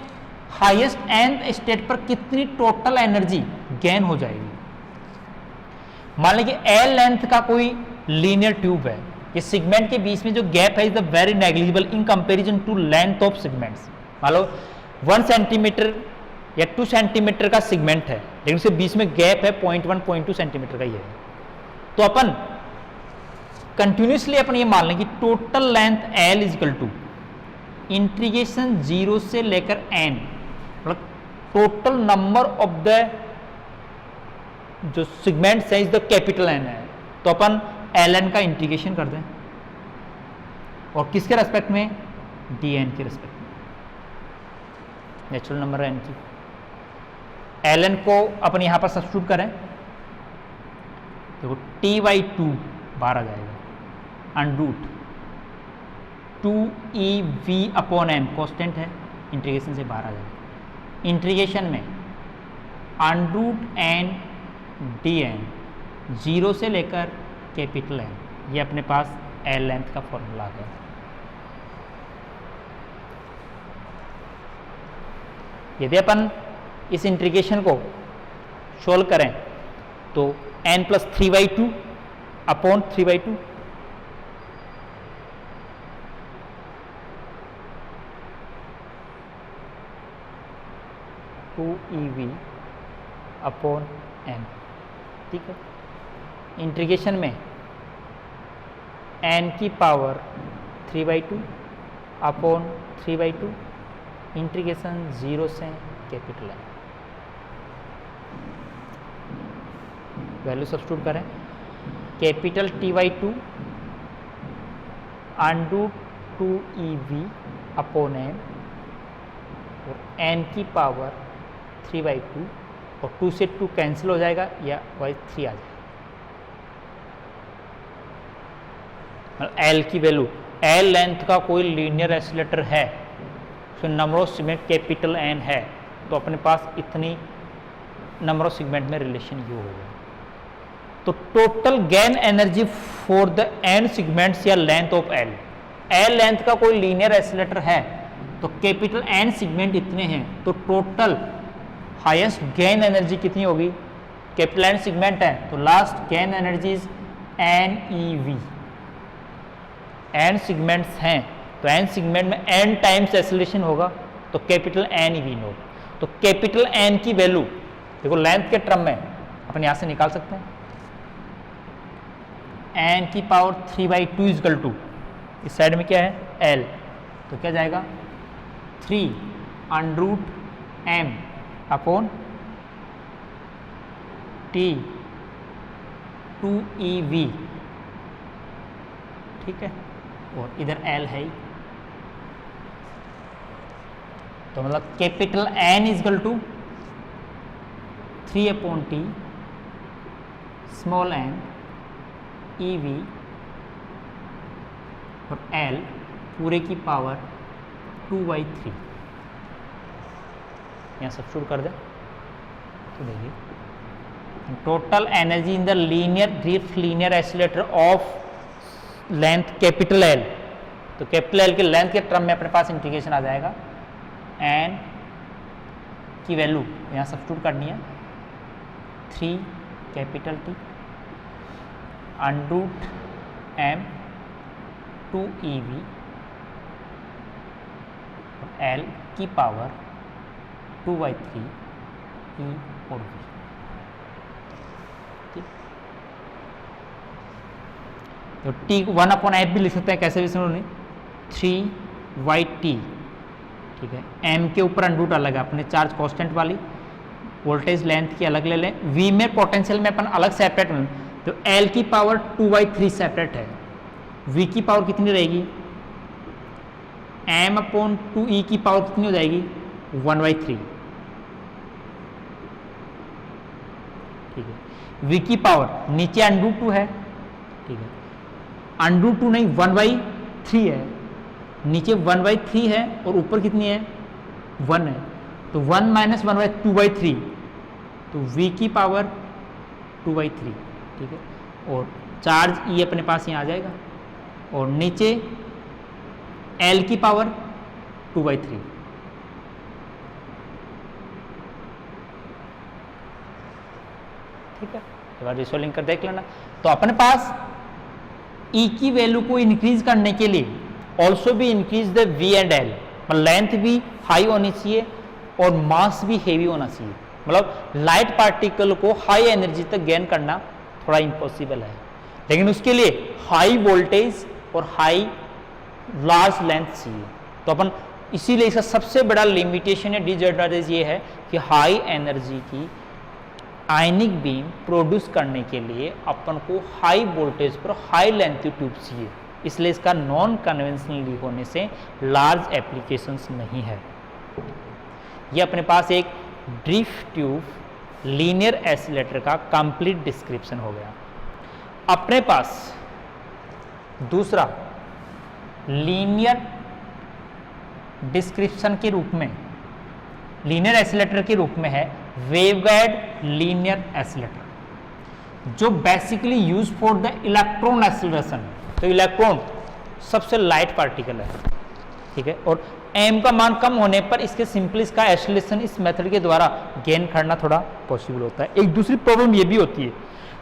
हाईएस्ट nth स्टेट पर कितनी टोटल एनर्जी गेन हो जाएगी। मान लीजिए एल लेंथ का कोई लीनियर ट्यूब है, ये सेगमेंट के बीच में जो गैप है is the very negligible in comparison to length of segments. मान लो 1 सेंटीमीटर या 2 सेंटीमीटर का सेगमेंट है, लेकिन उसके बीच में गैप है 0.1, 0.2 सेंटीमीटर का ही है। तो अपन कंटिन्यूसली अपन ये मान लें कि total length L is equal to integration 0 से लेकर n, मतलब टोटल नंबर ऑफ द जो सेगमेंट्स है इज द कैपिटल n है। तो अपन ln का इंटीग्रेशन कर दें, और किसके रेस्पेक्ट में? dn के रेस्पेक्ट में, नेचुरल नंबर n की। ln को अपन यहां पर सब्स्टिट्यूट करें, देखो T/2 बाहर आ जाएगा, √ 2eV अपॉन m कॉन्स्टेंट है, इंटीग्रेशन से बाहर आ जाएगा। इंटीग्रेशन में √ n dn 0 से लेकर कैपिटल n, ये अपने पास एल लेंथ का फॉर्मूला है। यदि अपन इस इंटीग्रेशन को सोल्व करें तो n + 3/2 upon 3/2 2eV upon n, ठीक है। इंटीग्रेशन में n की पावर 3/2 अपॉन 3/2 इंटीग्रेशन 0 से कैपिटल n। वैल्यू सब्स्टिट्यूट करें, capital T/2 √ 2eV upon n, और n की पावर 3/2, और 2 से 2 कैंसिल हो जाएगा, या वाई 3 आ जाएगा। L की वैल्यू, L लेंथ का कोई लीनियर एसिलेटर है, फिर number of segment capital N है, तो अपने पास इतनी नंबर ऑफ सेगमेंट में रिलेशन ये होगा। तो total gain energy for the n segments या length of L, L length का कोई लीनियर एसिलेटर है, तो कैपिटल N सेगमेंट इतने हैं, तो टोटल हाईएस्ट गेन एनर्जी कितनी होगी? कैपिटल N सेगमेंट है तो last gain energy is NeV। n segments हैं तो n सेगमेंट में n टाइम्स एक्सेलरेशन होगा, तो कैपिटल NeV नोट। तो कैपिटल N की वैल्यू देखो लेंथ के टर्म में अपन यहां से निकाल सकते हैं, n की पावर 3/2 इजकल टू, इस साइड में क्या है L, तो क्या जाएगा 3 √ m अपॉन T 2eV, ठीक है, और इधर L है ही, तो मतलब capital N is equal to 3/T small n eV और L पूरे की पावर 2/3। यहाँ सब्स्टिट्यूट कर दें तो देखिए total energy in the linear drift linear oscillator of length capital L, तो कैपिटल L के लेंथ के टर्म में अपने पास इंटीग्रेशन आ जाएगा, n की वैल्यू यहाँ सब्स्टिट्यूट करनी है 3 capital T √ m 2eV L की पावर 2/3 E और V। तो T 1/f भी लिख सकते हैं, कैसे भी सुनो, 3/t, ठीक है। M के ऊपर अंडर रूट अलग है, अपने चार्ज कांस्टेंट वाली, वोल्टेज लेंथ की अलग ले लें, V में पोटेंशियल में अपन अलग सेपरेट लें, तो L की पावर 2/3 सेपरेट है, V की पावर कितनी रहेगी, m/2E की पावर कितनी हो जाएगी, 1/3, ठीक है। V की पावर नीचे √2 है, ठीक है, √2 नहीं 1/3 है, नीचे 1/3 है और ऊपर कितनी है, 1 है, तो 1 - 1/2/3, तो V की पावर 2/3, ठीक है। और चार्ज E अपने पास यहाँ आ जाएगा, और नीचे L की पावर 2/3, ठीक है। एक बार रिसोल्विंग कर देख लेना। तो अपने पास E की वैल्यू को इंक्रीज करने के लिए ऑल्सो भी increase the V and L, मतलब लेंथ भी हाई होनी चाहिए और मास भी हेवी होना चाहिए, मतलब लाइट पार्टिकल को हाई एनर्जी तक गेन करना थोड़ा इम्पॉसिबल है, लेकिन उसके लिए हाई वोल्टेज और हाई लार्ज लेंथ चाहिए। तो अपन इसीलिए इसका सबसे बड़ा लिमिटेशन या डिसएडवांटेज ये है कि हाई एनर्जी की आयनिक बीम प्रोड्यूस करने के लिए अपन को हाई वोल्टेज पर हाई लेंथ की ट्यूब चाहिए, इसलिए इसका नॉन कन्वेंशनल होने से लार्ज एप्लीकेशंस नहीं है। ये अपने पास एक ड्रिफ्ट ट्यूब लीनियर एसिलेटर का कंप्लीट डिस्क्रिप्शन हो गया। अपने पास दूसरा लीनियर डिस्क्रिप्शन के रूप में, लीनियर एसिलेटर के रूप में है वेवगाइड लीनियर एसिलेटर, जो basically use for the electron acceleration. तो इलेक्ट्रॉन सबसे लाइट पार्टिकल है, ठीक है, और m का मान कम होने पर इसके सिंपली इसका एक्सीलरेशन इस मेथड के द्वारा गेन करना थोड़ा पॉसिबल होता है। एक दूसरी प्रॉब्लम ये भी होती है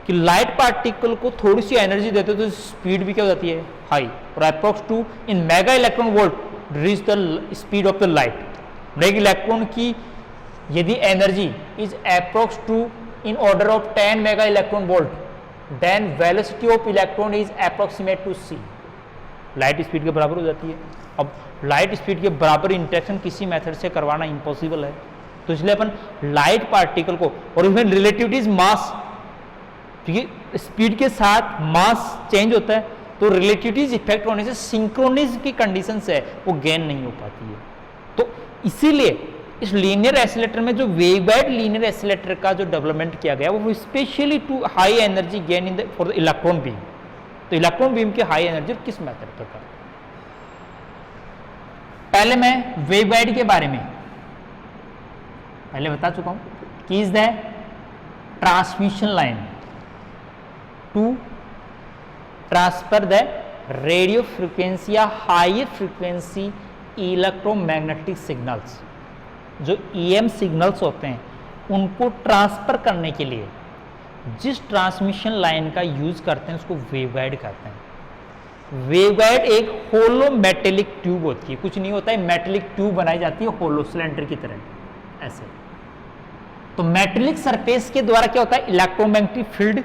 कि लाइट पार्टिकल को थोड़ी सी एनर्जी देते तो स्पीड भी क्या हो जाती है, हाई, और approx to in mega electron volt reach the speed of the light. एक इलेक्ट्रॉन की यदि energy is approx to in order of 10 mega electron volt, then velocity of electron is approximate to c, light speed के बराबर हो जाती है। अब light speed के बराबर इंटरेक्शन किसी मेथड से करवाना इम्पॉसिबल है, तो इसलिए अपन लाइट पार्टिकल को, और इसमें रिलेटिविटीज मास, क्योंकि स्पीड के साथ मास चेंज होता है, तो रिलेटिविटीज इफेक्ट होने से सिंक्रोनिज की कंडीशन से वो गेन नहीं हो पाती है। तो इसीलिए इस लीनियर एसिलेटर में जो वेवगाइड लीनियर एसिलेटर का जो डेवलपमेंट किया गया वो specially to high energy gain in the for the electron beam. तो इलेक्ट्रॉन बीम की हाई एनर्जी किस मेथड पर करते हैं? पहले मैं वेवगाइड के बारे में पहले बता चुका हूं कि is the transmission line to transfer the radio frequency या हाई फ्रीक्वेंसी इलेक्ट्रोमैग्नेटिक सिग्नल्स, जो EM सिग्नल्स होते हैं उनको ट्रांसफर करने के लिए जिस ट्रांसमिशन लाइन का यूज करते हैं उसको वेवगाइड कहते हैं। वेवगाइड एक होलो मेटेलिक ट्यूब होती है, कुछ नहीं होता है, मेटेलिक ट्यूब बनाई जाती है होलो सिलेंडर की तरह ऐसे। तो मेटेलिक सरफेस के द्वारा क्या होता है, इलेक्ट्रोमैग्नेटिक फील्ड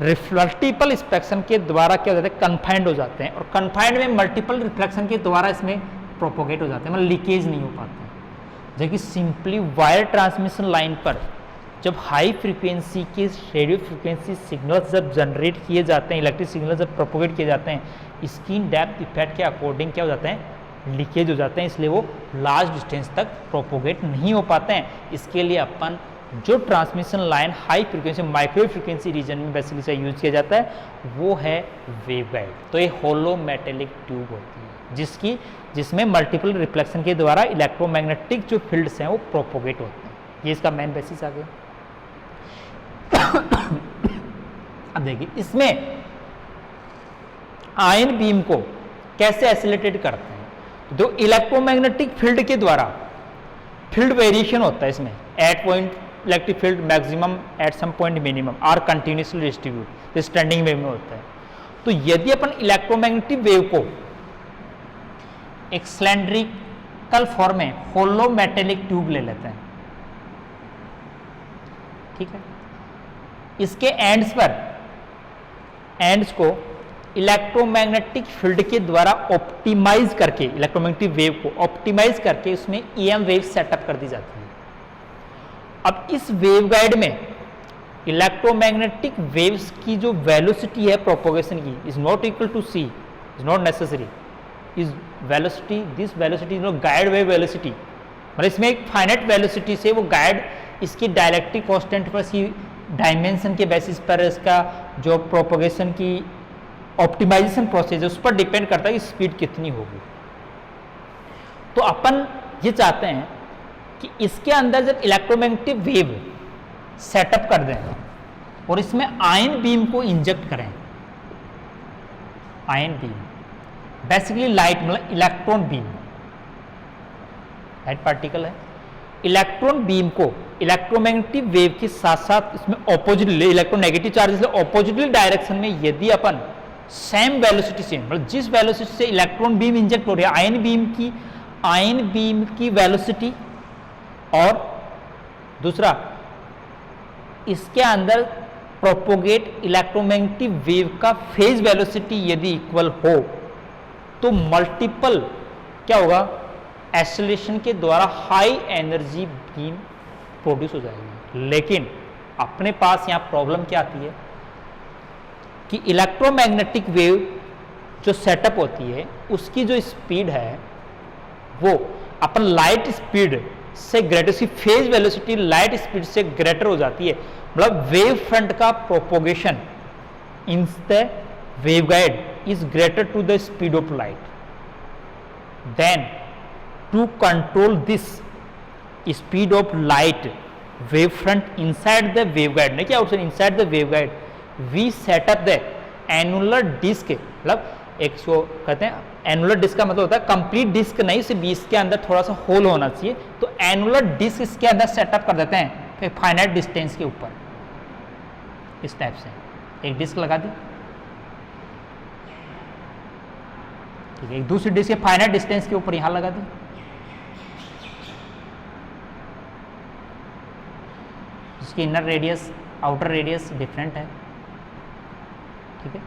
रिफ्लेक्टिबल स्पेक्ट्रम के द्वारा क्या हो जाता है, कन्फाइंड हो जाते हैं, और कन्फाइंड में मल्टीपल रिफ्लेक्शन के द्वारा इसमें प्रोपोगेट हो जाते हैं, मतलब लीकेज नहीं हो पाता। जबकि सिंपली वायर ट्रांसमिशन लाइन पर जब हाई फ्रीक्वेंसी के रेडियो फ्रीक्वेंसी सिग्नल्स जब जनरेट किए जाते हैं, इलेक्ट्रिक सिग्नल जब प्रोपोगेट किए जाते हैं, स्क्रीन डेप्थ इफेक्ट के अकॉर्डिंग क्या हो जाते हैं, लीकेज हो जाते हैं, इसलिए वो लार्ज डिस्टेंस तक प्रोपोगेट नहीं हो पाते हैं। इसके लिए अपन जो transmission line high frequency microwave frequency region में बेसिकली से यूज किया जाता है वो है वेवगाइड। तो ये होलो मेटेलिक ट्यूब होती है जिसमें मल्टीपल रिफ्लेक्शन के द्वारा इलेक्ट्रोमैग्नेटिक जो फील्ड्स हैं वो प्रोपोगेट होते हैं। ये इसका मेन बेसिस आ गया। अब देखिए इसमें आयन बीम को कैसे एसिलेटेड करते हैं, तो इलेक्ट्रोमैग्नेटिक फील्ड के द्वारा फील्ड वेरिएशन होता है इसमें, at point electric field maximum at some point minimum are continuously distribute, standing wave में होता है। तो यदि अपन इलेक्ट्रोमैग्नेटिक वेव को एक सिलेंड्रिक सिंपल फॉर्म में होलो मेटेलिक ट्यूब ले लेते हैं, ठीक है। इसके एंड्स को इलेक्ट्रोमैग्नेटिक फील्ड के द्वारा ऑप्टिमाइज करके, इलेक्ट्रोमैग्नेटिक वेव को ऑप्टिमाइज करके उसमें ईएम वेव सेटअप कर दी जाती है। अब इस वेवगाइड में इलेक्ट्रोमैग्नेटिक वेव्स की जो वेलोसिटी है प्रोपोगेशन की is not equal to c, is not necessary, is velocity, this velocity is not guide wave velocity, मतलब इसमें एक फाइनाइट वेलोसिटी से वो गाइड इसकी डायलेक्ट्रिक कांस्टेंट पर, इसकी डायमेंशन के बेसिस पर इसका जो प्रोपोगेशन की ऑप्टिमाइजेशन प्रोसेस है उस पर डिपेंड करता है कि स्पीड कितनी होगी। तो अपन ये चाहते हैं कि इसके अंदर जब इलेक्ट्रोमैग्नेटिक वेव सेटअप कर दें और इसमें आयन बीम को इंजेक्ट करें, आयन बीम बेसिकली लाइट मतलब इलेक्ट्रॉन बीम, लाइट पार्टिकल है, इलेक्ट्रॉन बीम को इलेक्ट्रोमैग्नेटिक वेव के साथ साथ इसमें oppositely electronegative charges oppositely direction में यदि अपन सेम वेलोसिटी से, मतलब जिस वेलोसिटी से इलेक्ट्रॉन बीम इंजेक्ट हो रही है आयन बीम की वेलोसिटी, और दूसरा इसके अंदर प्रोपोगेट इलेक्ट्रोमैग्नेटिक वेव का फेज वेलोसिटी यदि इक्वल हो तो मल्टीपल क्या होगा, एक्सेलरेशन के द्वारा हाई एनर्जी बीम प्रोड्यूस हो जाएगी। लेकिन अपने पास यहाँ प्रॉब्लम क्या आती है कि इलेक्ट्रोमैग्नेटिक वेव जो सेटअप होती है उसकी जो स्पीड है वो अपन लाइट स्पीड से ग्रेटर, उसकी फेज वेलोसिटी लाइट स्पीड से ग्रेटर हो जाती है, मतलब वेव फ्रंट का propagation in the waveguide is greater to the speed of light. Then to control this speed of light wave front inside the waveguide, नहीं क्या outside, inside the waveguide we setup the annular disc, मतलब एक सो कहते हैं annular disc का मतलब होता है कंप्लीट डिस्क नहीं, सिर्फ बीच के अंदर थोड़ा सा होल होना चाहिए, तो एनुलर डिस्क इसके अंदर सेटअप कर देते हैं फिर फाइनाइट डिस्टेंस के ऊपर, इस टाइप से एक डिस्क लगा दी, ठीक है, एक दूसरी डिस्क के फाइनाइट डिस्टेंस के ऊपर यहां लगा दी, इसकी inner radius outer radius different है, ठीक है।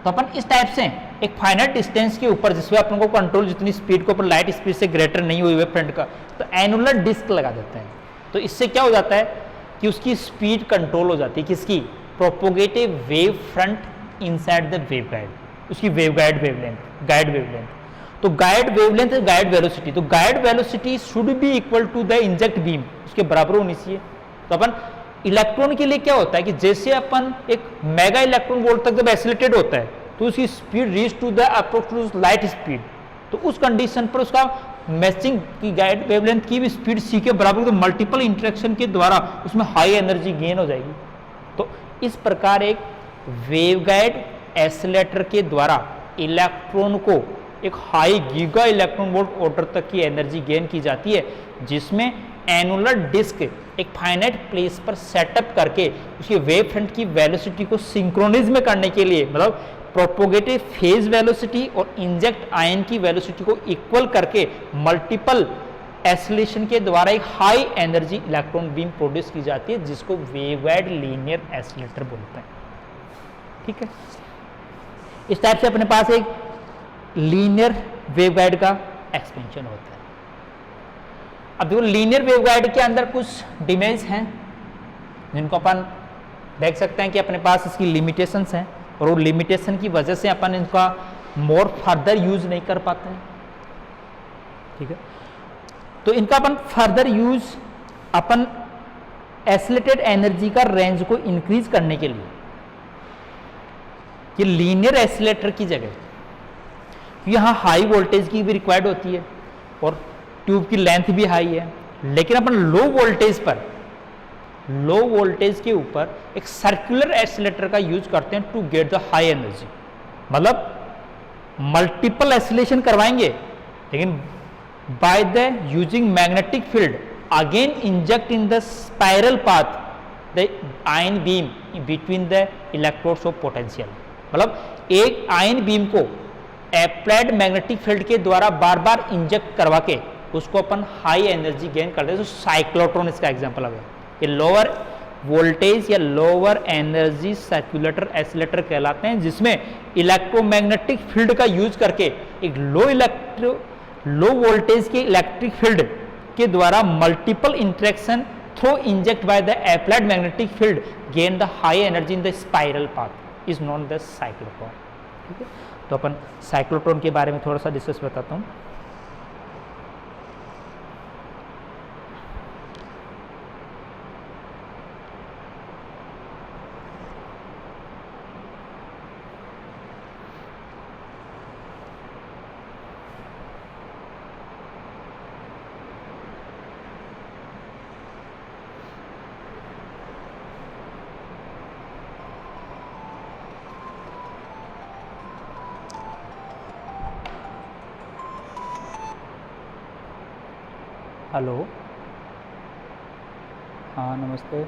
तो अपन इस टाइप से एक फाइनाइट डिस्टेंस के ऊपर जिसमें अपन को कंट्रोल जितनी स्पीड के ऊपर लाइट स्पीड से ग्रेटर नहीं हुई वेव फ्रंट का, तो एनुलर डिस्क लगा देते हैं। तो इससे क्या हो जाता है कि उसकी स्पीड कंट्रोल हो जाती है, किसकी, propagative wave front inside the waveguide, उसकी वेवगाइड वेवलेंथ, गाइड वेवलेंथ। तो गाइड वेवलेंथ है गाइड वेलोसिटी, तो guide velocity should be equal to the inject beam, उसके बराबर होनी चाहिए। तो अपन इलेक्ट्रॉन के लिए क्या होता है कि जैसे अपन एक मेगा इलेक्ट्रॉन वोल्ट तक जब एक्सीलरेटेड होता है तो उसकी speed reach to the approx light speed, तो उस कंडीशन पर उसका मैचिंग की गाइड वेवलेंथ की भी स्पीड सी के बराबर, तो मल्टीपल इंटरेक्शन के द्वारा उसमें हाई एनर्जी गेन हो जाएगी। तो इस प्रकार एक वेवगाइड एक्सीलरेटर के द्वारा इलेक्ट्रॉन को एक high giga electron volt order तक की एनर्जी गेन की जाती है, जिसमें एनुलर डिस्क एक फाइनाइट प्लेस पर सेटअप करके उसकी वेव फ्रंट की वेलोसिटी को सिंक्रोनिज में करने के लिए, मतलब प्रोपोगेटिव फेज वेलोसिटी और इंजेक्ट आयन की वेलोसिटी को इक्वल करके मल्टीपल एक्सीलरेशन के द्वारा एक high energy electron beam produce की जाती है, जिसको वेवगाइड लीनियर एक्सीलरेटर बोलते हैं, ठीक है। इस टाइप से अपने पास एक लीनियर वेवगाइड का एक्सपेंशन होता है। अब देखो लीनियर वेवगाइड के अंदर कुछ डिमेज हैं जिनको अपन देख सकते हैं कि अपने पास इसकी लिमिटेशंस हैं, और वो लिमिटेशन की वजह से अपन इनका मोर फर्दर यूज नहीं कर पाते हैं, ठीक है। तो इनका अपन फर्दर यूज अपन एक्सीलरेटेड एनर्जी का रेंज को इंक्रीज करने के लिए ये लीनियर एक्सीलरेटर की जगह यहाँ हाई वोल्टेज की भी रिक्वायर्ड होती है और ट्यूब की लेंथ भी हाई है, लेकिन अपन लो वोल्टेज के ऊपर एक सर्कुलर एक्सीलरेटर का यूज करते हैं to get the high energy, मतलब मल्टीपल एक्सीलरेशन करवाएंगे, लेकिन by the using magnetic field again inject in the spiral path the ion beam between the electrodes of potential, मतलब एक आयन बीम को applied magnetic field के द्वारा बार बार inject करवा के उसको अपन हाई एनर्जी गेन करते हैं, तो साइक्लोट्रॉन इसका एग्जांपल है। ये लोअर वोल्टेज या लोअर एनर्जी सर्कुलेटर एसिलेटर कहलाते हैं, जिसमें इलेक्ट्रोमैग्नेटिक फील्ड का यूज करके एक लो वोल्टेज के इलेक्ट्रिक फील्ड के द्वारा multiple interaction through inject by the applied magnetic field gain the high energy in the spiral path is known the cyclotron. ठीक है, तो अपन साइक्लोट्रॉन के बारे में थोड़ा सा डिस्कस बताता हूँ। हेलो, हाँ नमस्ते।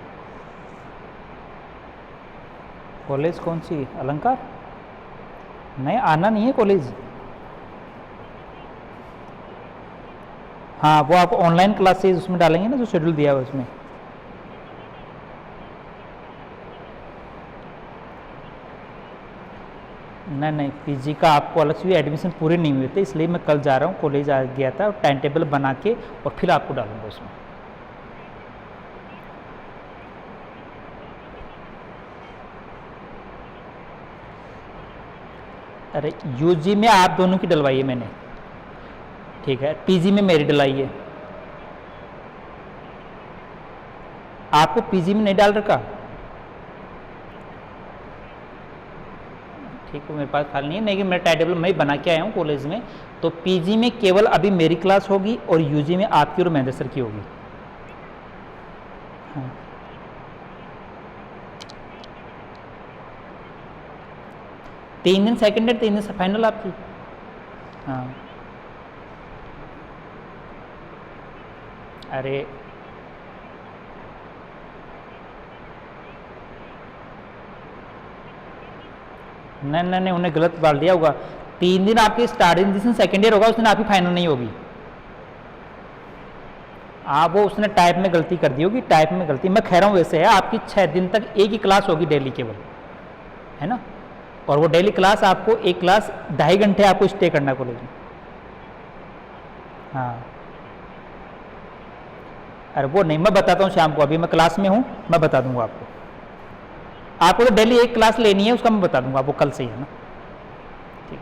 कॉलेज कौन सी? अलंकार? नहीं, आना नहीं है कॉलेज। हाँ, वो आप ऑनलाइन क्लासेज उसमें डालेंगे ना, जो शेड्यूल दिया हुआ है उसमें। नहीं, पीजी का आपको अलग से भी एडमिशन पूरे नहीं हुए थे, इसलिए मैं कल जा रहा हूँ, कॉलेज आ गया था, टाइम टेबल बना के और फिर आपको डालूंगा उसमें। अरे यूजी में आप दोनों की डलवाई है मैंने, ठीक है, पीजी में मेरी डलाई है। आपको पीजी में नहीं डाल रखा? ठीक है, मेरे पास फाइल नहीं है, लेकिन मेरा टाइम टेबल मैं बना के आया हूँ कॉलेज में। तो पीजी में केवल अभी मेरी क्लास होगी और यूजी में आपकी और महेंद्र सर की होगी। हाँ। तीन दिन सेकंड है, 3 दिन फाइनल आपकी। हाँ, अरे नहीं, उन्हें गलत डाल दिया होगा। 3 दिन आपके स्टार्टिंग, जिस दिन सेकेंड ईयर होगा उस दिन आपकी फाइनल नहीं होगी। आप वो उसने टाइप में गलती कर दी होगी, टाइप में गलती। मैं कह रहा हूँ वैसे है, आपकी 6 दिन तक एक ही क्लास होगी डेली केवल, है ना। और वो डेली क्लास आपको एक क्लास 2.5 घंटे आपको स्टे करना कॉलेज में। हाँ, अरे वो नहीं, मैं बताता हूँ शाम को, अभी मैं क्लास में हूँ, मैं बता दूंगा आपको। आपको तो डेली एक क्लास लेनी है, उसका मैं बता दूंगा आपको कल से ही, है ना। ठीक,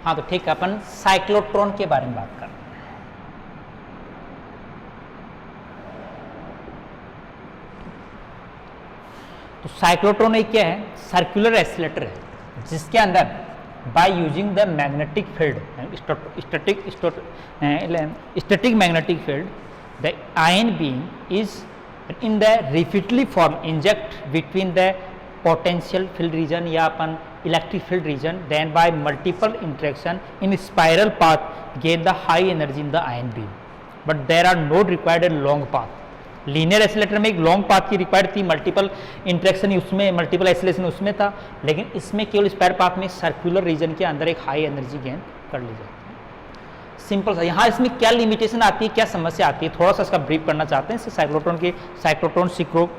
हाँ तो ठीक है, अपन साइक्लोट्रॉन के बारे में बात कर रहे हैं। तो साइक्लोट्रॉन एक क्या है? सर्कुलर एसिलेटर है, जिसके अंदर by using the magnetic field, static magnetic field, the ion beam is in the repeatedly form inject between the potential field region या अपन electric field region, then by multiple interaction in spiral path gain the high energy in the ion beam, but there are not required a long path. Linear accelerator में एक long path की required थी, multiple interaction उसमें, multiple acceleration उसमें था, लेकिन इसमें केवल स्पाइरल पाथ में सर्कुलर रीजन के अंदर एक हाई एनर्जी गेन कर ली जाती है। सिंपल सा। यहाँ इसमें क्या लिमिटेशन आती है, क्या समस्या आती है, थोड़ा सा इसका ब्रीफ करना चाहते हैं। साइक्लोट्रॉन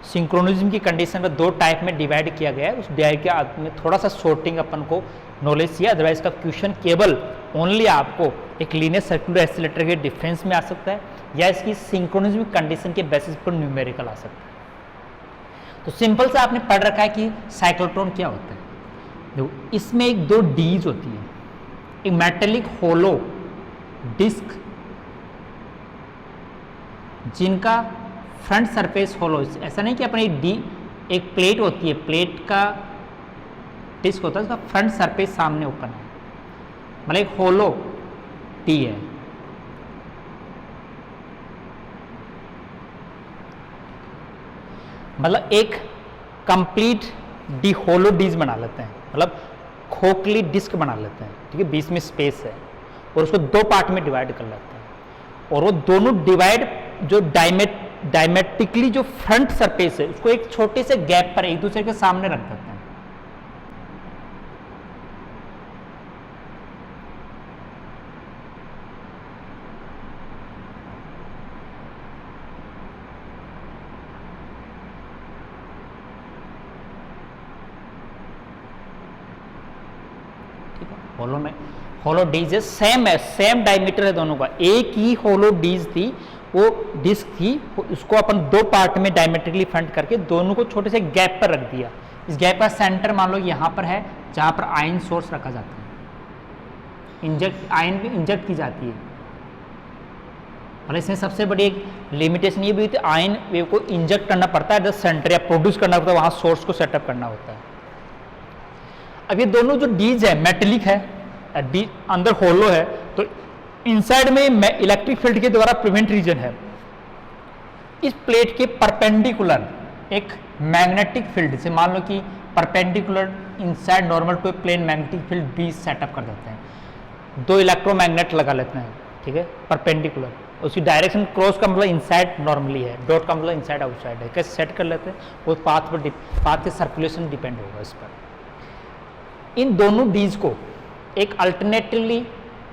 सिंक्रोनिज्म की कंडीशन में 2 टाइप में डिवाइड किया गया है। उस डिवाइड के में थोड़ा सा शॉर्टिंग अपन को नॉलेज चाहिए, अदरवाइज इसका क्वेश्चन केवल ओनली आपको एक लीनियर सर्कुलर एसिलेटर के डिफरेंस में आ सकता है, या इसकी सिंक्रोनिज्म कंडीशन के बेसिस पर न्यूमेरिकल आ सकता है। तो सिंपल से आपने पढ़ रखा है कि साइक्लोट्रॉन क्या होता है। देखो, इसमें एक 2 डीज होती है, एक मेटेलिक होलो डिस्क जिनका फ्रंट सरफेस होलो, ऐसा नहीं कि अपनी एक प्लेट होती है, प्लेट का डिस्क होता है, उसका फ्रंट सरफेस सामने ओपन है, मतलब एक होलो टी है। मतलब एक कंप्लीट डी होलो डिस्क बना लेते हैं, मतलब खोखली डिस्क बना लेते हैं, ठीक है, बीच में स्पेस है और उसको दो पार्ट में डिवाइड कर लेते हैं और वो दोनों डिवाइड जो डायमेट्रिकली जो फ्रंट सरफेस है उसको एक छोटे से गैप पर एक दूसरे के सामने रख देते हैं। होलो में होलो डिस्क सेम है, सेम डायमीटर है दोनों का, एक ही होलो डिस्क थी, वो डिस्क थी, उसको अपन दो पार्ट में डायमेट्रिकली फ्रंट करके दोनों को छोटे से गैप पर रख दिया। इस गैप का सेंटर मान लो यहाँ पर है जहाँ पर आयन सोर्स रखा जाता है, आयन भी इंजेक्ट की जाती है। और इसमें सबसे बड़ी एक लिमिटेशन ये भी होती है, आयन वेव को इंजेक्ट करना पड़ता है, सेंटर या प्रोड्यूस करना पड़ता है, वहाँ सोर्स को सेटअप करना होता है। अब ये दोनों जो डीज है मेटेलिक है, अंदर होलो है, तो इनसाइड में इलेक्ट्रिक फील्ड के द्वारा प्रिवेंट रीजन है। इस प्लेट के परपेंडिकुलर एक मैग्नेटिक फील्ड से मान लो कि perpendicular inside normal to plane magnetic field B setup कर देते हैं, दो इलेक्ट्रोमैग्नेट लगा लेते हैं, ठीक है, परपेंडिकुलर, उसकी डायरेक्शन क्रॉस का मतलब इनसाइड नॉर्मली है, डॉट का मतलब इनसाइड आउटसाइड है। कैसे सेट कर लेते हैं, वो पाथ पर पाथ के सर्कुलेशन डिपेंड होगा इस पर। इन दोनों डीज को एक अल्टरनेटिवली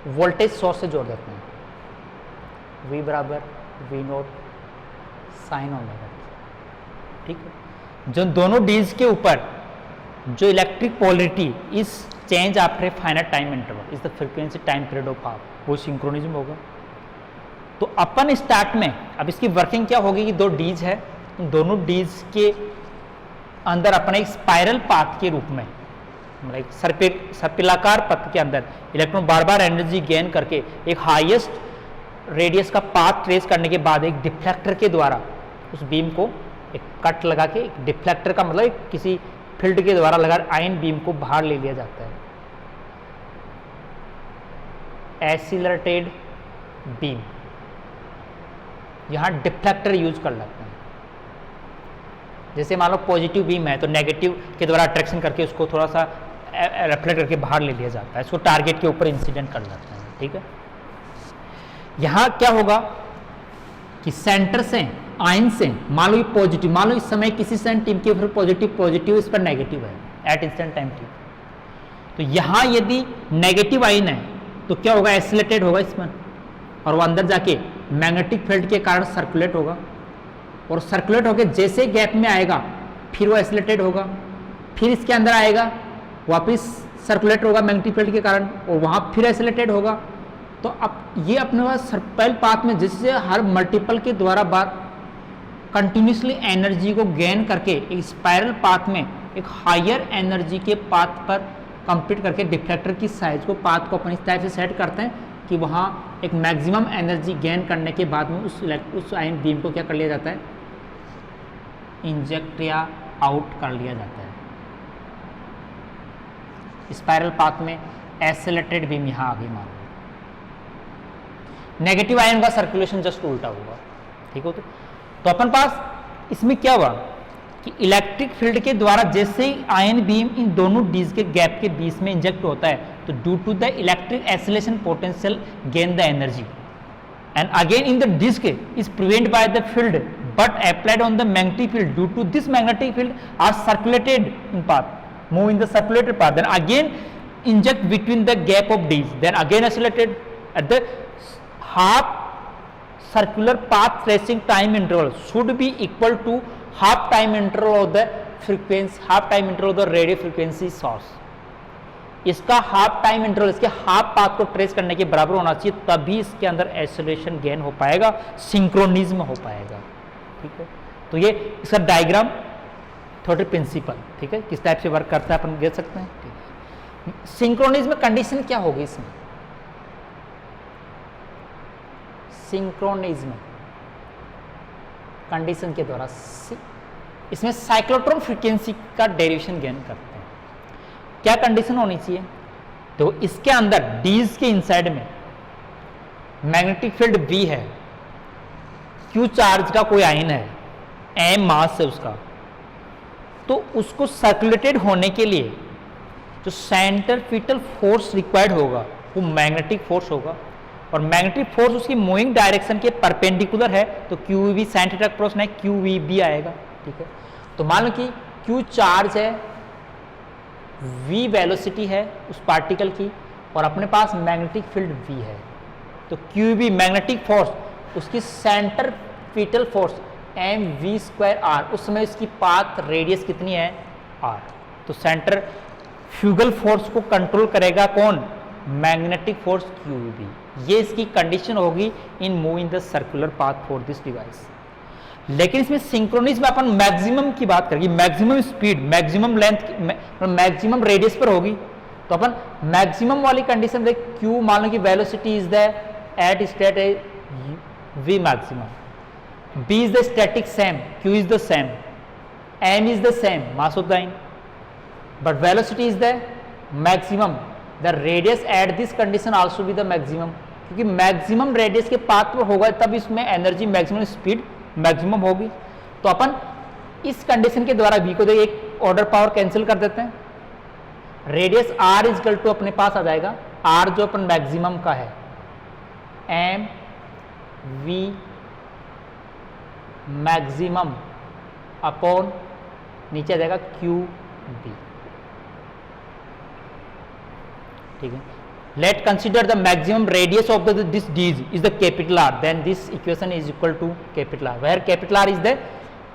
वोल्टेज सोर्स से जोड़ देते हैं, V बराबर V0 साइन ओमेगा, ठीक है। जो दोनों डीज के ऊपर जो इलेक्ट्रिक पोलरिटी इस change after finite time interval is the frequency time period of half, वो सिंक्रोनिज्म होगा। तो अपन स्टार्ट में अब इसकी वर्किंग क्या होगी कि दो डीज है, इन दोनों डीज के अंदर अपन एक स्पाइरल पाथ के रूप में, मतलब एक सर्पिलाकार पथ के अंदर इलेक्ट्रॉन बार बार एनर्जी गेन करके एक हाईएस्ट रेडियस का पाथ ट्रेस करने के बाद एक डिफ्लेक्टर के द्वारा उस बीम को एक कट लगा के, एक डिफ्लेक्टर का मतलब एक किसी फील्ड के द्वारा लगा आयन बीम को बाहर ले लिया जाता है। एक्सीलरेटेड बीम, यहां डिफ्लेक्टर यूज कर लेते हैं। जैसे मान लो पॉजिटिव बीम है तो नेगेटिव के द्वारा अट्रैक्शन करके उसको थोड़ा सा रिफ्लेक्ट करके बाहर ले लिया जाता है, इसको टारगेट के ऊपर इंसिडेंट कर लेते हैं, ठीक है। यहां क्या होगा कि सेंटर से आयन से मान लो पॉजिटिव, मान लो इस समय किसी सेंट टीम के ऊपर पॉजिटिव इस पर नेगेटिव है एट इंस्टेंट टाइम टी, तो यहां यदि नेगेटिव आयन है तो क्या होगा, एक्सीलरेटेड होगा इसमें और वो अंदर जाके मैग्नेटिक फील्ड के कारण सर्कुलेट होगा और सर्कुलेट होकर जैसे गैप में आएगा फिर वो एक्सीलरेटेड होगा, फिर इसके अंदर आएगा वापस सर्कुलेट होगा मैग्नेटिक फील्ड के कारण और वहां फिर एक्सीलरेटेड होगा। तो अब ये अपने पास सर्पिल पाथ में जिससे हर मल्टीपल के द्वारा बार कंटिन्यूसली एनर्जी को गेन करके एक स्पाइरल पाथ में एक हायर एनर्जी के पाथ पर कंप्लीट करके डिफ्लेक्टर की साइज को पाथ को अपनी टाइप से सेट करते हैं कि वहाँ एक मैक्सिमम एनर्जी गेन करने के बाद में उस आयन बीम को क्या कर लिया जाता है, इंजेक्ट या आउट कर लिया जाता है। स्पाइरल पाथ में एक्सेलरेटेड बीम यहाँ आगे मान लो, नेगेटिव आयन का सर्कुलेशन जस्ट उल्टा होगा, ठीक हो। तो अपन पास इसमें क्या हुआ कि इलेक्ट्रिक फील्ड के द्वारा जैसे ही आयन बीम इन दोनों डीज के गैप के बीच में इंजेक्ट होता है तो due to the electric acceleration potential gain the energy and again in the disk is prevented by the field but applied on the magnetic field, due to this magnetic field are circulated in path, move in the circulated path, then again inject between the gap of D's, then again accelerated at the half circular path tracing time interval should be equal to half time interval of the frequency, half time interval of the radio frequency source. इसका half time interval इसके half path को trace करने के बराबर होना चाहिए, तभी इसके अंदर एक्सेलरेशन गेन हो पाएगा, सिंक्रोनिज्म हो पाएगा, ठीक है। तो ये इसका डायग्राम थोड़े प्रिंसिपल, ठीक है, किस टाइप से वर्क करता है अपन देख सकते हैं, ठीक है। सिंक्रोनिज्म कंडीशन क्या होगी इसमें, सिंक्रोनिज्म कंडीशन के द्वारा इसमें साइक्लोट्रॉन फ्रीक्वेंसी का डेरिवेशन गेन करते हैं। क्या कंडीशन होनी चाहिए, तो इसके अंदर डीज के इनसाइड में मैग्नेटिक फील्ड V है, Q चार्ज का कोई आयन है, M मास है उसका, तो उसको सर्कुलेटेड होने के लिए जो सेंट्रीफ्यूगल फोर्स रिक्वायर्ड होगा वो मैग्नेटिक फोर्स होगा, और मैग्नेटिक फोर्स उसकी मूविंग डायरेक्शन के परपेंडिकुलर है, तो Q V sine theta cross ना क्यू वी बी आएगा। ठीक है, तो मान लो कि क्यू चार्ज है, वी वेलोसिटी है उस पार्टिकल की, और अपने पास मैग्नेटिक फील्ड वी है, तो क्यू वी मैग्नेटिक फोर्स, उसकी centrifugal force M V square R, उस समय इसकी पाथ रेडियस कितनी है आर। तो सेंट्रीफ्यूगल फोर्स को कंट्रोल करेगा कौन, मैग्नेटिक फोर्स क्यू वी। ये इसकी कंडीशन होगी in moving the circular path for this device. लेकिन इसमें सिंक्रोनिज्म में अपन मैक्सिमम की बात करेंगे, maximum speed, maximum length, maximum radius पर होगी, तो अपन मैक्सिमम वाली कंडीशन देख, क्यू मान लो कि velocity is the at state V maximum, b is the static same, q is the same, m is the same, mass of the ion, but velocity is the maximum, the radius at this condition also be the maximum, क्योंकि maximum radius के path पर होगा तब इसमें energy maximum speed maximum होगी। तो अपन इस condition के द्वारा v को दे एक ऑर्डर पावर कैंसिल कर देते हैं, रेडियस r इजकल टू अपने पास आ जाएगा r जो अपन मैक्सिमम का है m v मैक्सिमम अपॉन नीचे आ जाएगा क्यू बी। ठीक है, let consider the maximum radius of this dees is the capital R, then this equation is equal to capital R, where capital R is the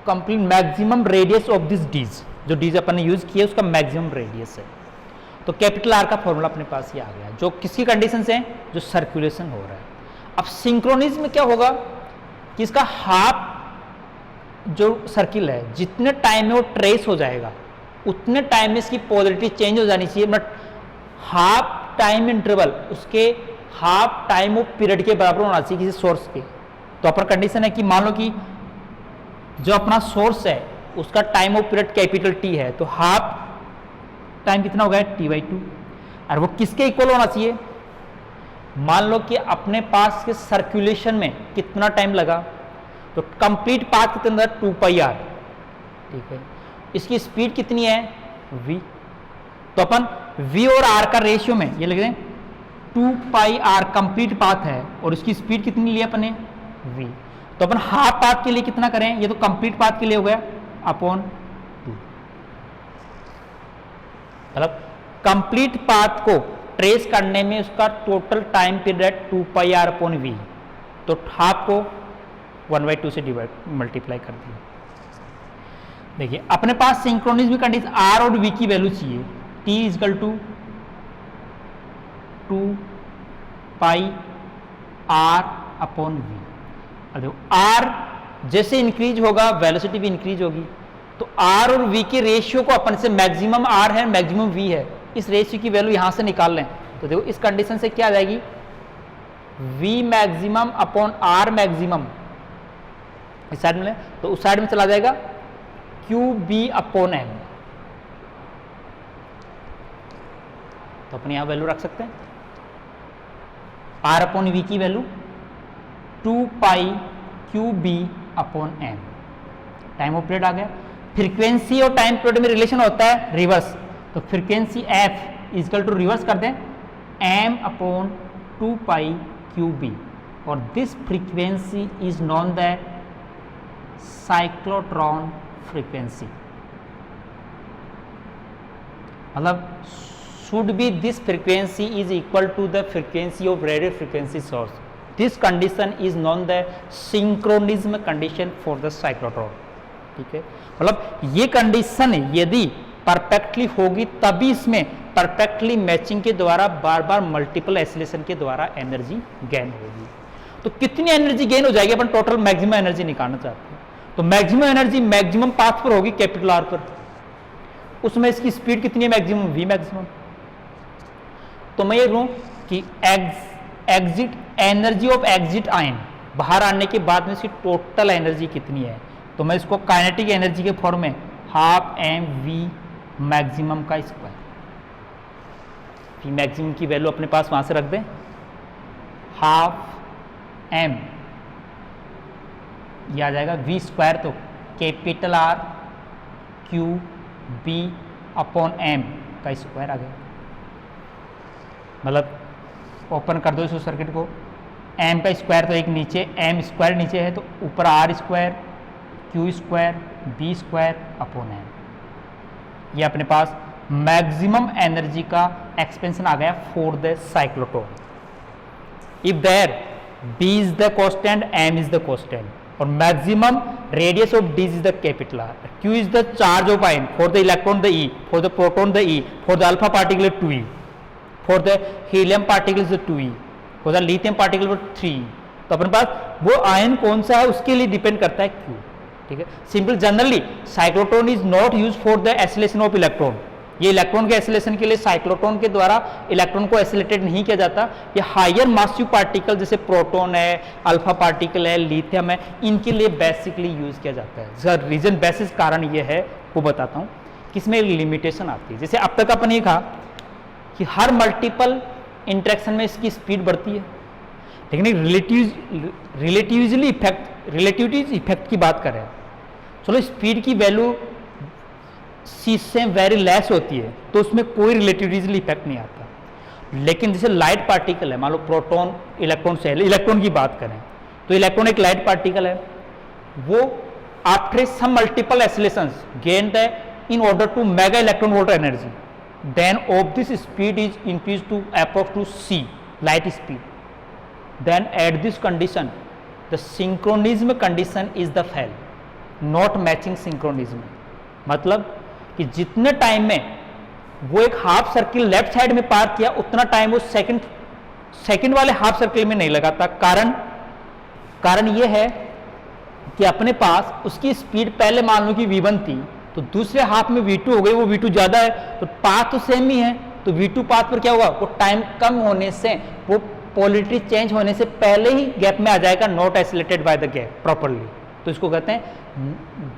complete maximum radius of this dees, जो dees अपन ने use किया उसका maximum radius है। तो capital are का formula अपने पास ये आ गया, जो किसकी कंडीशन से, जो सर्कुलेशन हो रहा है। अब सिंक्रोनिज्म में क्या होगा कि इसका हाफ जो सर्किल है जितने टाइम में वो ट्रेस हो जाएगा उतने टाइम में इसकी पोलैरिटी चेंज हो जानी चाहिए, बट हाफ टाइम इंटरवल उसके हाफ टाइम ऑफ पीरियड के बराबर होना चाहिए किसी सोर्स के। तो अपर कंडीशन है कि मान लो कि जो अपना सोर्स है उसका time of period capital T है, तो हाफ टाइम कितना हो गया t/2, और वो किसके इक्वल होना चाहिए, मान लो कि अपने पास के सर्कुलेशन में कितना टाइम लगा, तो कंप्लीट पाथ के अंदर 2πr। ठीक है, इसकी स्पीड कितनी है v, तो अपन v और r का रेशियो में ये लिख दें 2πr कंप्लीट पाथ है, और इसकी स्पीड कितनी ली अपने v, तो अपन हाफ पाथ के लिए कितना करें, ये तो कंप्लीट पाथ के लिए हो गया अपॉन 2, मतलब कंप्लीट पाथ को ट्रेस करने में उसका total time period 2πr upon v, तो हाफ को 1/2 से डिवाइड मल्टीप्लाई कर दिया। देखिए अपने पास सिंक्रोनिज्म कंडीशन r और v की वैल्यू चाहिए, t is equal to 2πr upon v। देखो r जैसे इंक्रीज होगा वेलोसिटी भी इंक्रीज होगी, तो r और v के रेशियो को अपन से मैक्सिमम r है मैक्सिमम v है, इस रेशियो की वैल्यू यहां से निकाल लें, तो देखो इस कंडीशन से क्या आ जाएगी v maximum upon r maximum, इस साइड में तो उस साइड में चला जाएगा क्यू बी अपॉन एम, तो अपने यहां वैल्यू रख सकते हैं r अपॉन v की value 2π/QB upon m, time of period आ गया। फ्रीक्वेंसी और टाइम पीरियड में रिलेशन होता है रिवर्स, तो frequency f is equal to reverse कर दें m अपॉन 2π/QB, और this frequency is known that cyclotron frequency, मतलब should be this frequency is equal to the frequency of radio frequency source. This condition is known the synchronism condition for the cyclotron. ठीक है, मतलब ये condition यदि perfectly होगी तभी इसमें perfectly matching के द्वारा बार बार मल्टीपल एसिलेशन के द्वारा एनर्जी गेन होगी। तो कितनी एनर्जी गेन हो जाएगी, अपन टोटल मैक्सिमम एनर्जी निकालना चाहते हैं, तो मैक्सिमम एनर्जी मैक्सिमम पाथ पर होगी कैपिटल आर पर, उसमें इसकी स्पीड कितनी है मैक्सिमम वी मैक्सिमम। तो मैं ये कहूं कि exit energy of exit ion बाहर आने के बाद में इसकी टोटल एनर्जी कितनी है, तो मैं इसको काइनेटिक एनर्जी के फॉर्म में हाफ एम वी मैक्सिमम का स्क्वायर, वी मैक्सिमम की वैल्यू अपने पास वहां से रख दें हाफ एम, यह आ जाएगा वी स्क्वायर, तो capital R Q B upon M का स्क्वायर आ गया। मतलब ओपन कर दो इस सर्किट को, एम का स्क्वायर तो एक नीचे, एम स्क्वायर नीचे है तो ऊपर R square q square B square upon m. ये अपने पास मैक्सिमम एनर्जी का एक्सपेंशन आ गया for the cyclotron. If there B is the constant, m is the constant और maximum radius of dee is the capital R, q is the charge of ion, for the electron the e, for the proton the e, for the alpha particle 2e, for the helium particle 2e, for the lithium particle 3। तो अपने पास वो ion कौन सा है उसके लिए depend करता है क्यू। ठीक है, simple generally cyclotron is not use for the acceleration of electron. ये इलेक्ट्रॉन के एसिलेशन के लिए साइक्लोट्रॉन के द्वारा इलेक्ट्रॉन को एसिलेटेड नहीं किया जाता। ये हायर मासिव पार्टिकल जैसे प्रोटॉन है, अल्फा पार्टिकल है, लिथियम है, इनके लिए बेसिकली यूज किया जाता है। सर रीजन बेसिस कारण ये है वो बताता हूँ कि इसमें लिमिटेशन आती है। जैसे अब तक अपन ये कहा कि हर मल्टीपल इंटरेक्शन में इसकी स्पीड बढ़ती है, लेकिन रिलेटिविटी इफेक्ट की बात करें, चलो स्पीड की वैल्यू सी से वेरी लेस होती है तो उसमें कोई रिलेटिविटी इफेक्ट नहीं आता। लेकिन जैसे लाइट पार्टिकल है, मान लो प्रोटॉन इलेक्ट्रॉन से, इलेक्ट्रॉन की बात करें तो इलेक्ट्रॉन एक लाइट पार्टिकल है, वो after some multiple accelerations gain the in order to mega electron volt energy, then of this speed is increased to approx to c light speed, then at this condition the synchronism condition is the fail, not matching synchronism। मतलब कि जितने time में वो एक half circle left side में पार किया उतना time वो सेकंड वाले हाफ सर्किल में नहीं लगाता। कारण ये है कि अपने पास उसकी स्पीड पहले मान लो कि v1 थी तो दूसरे हाफ में v2 हो गई, वो v2 ज्यादा है तो पाथ तो सेम ही है, तो v2 पाथ पर क्या होगा, वो टाइम कम होने से, वो पोलरिटी चेंज होने से पहले ही गैप में आ जाएगा, not isolated by the gap properly. तो इसको कहते हैं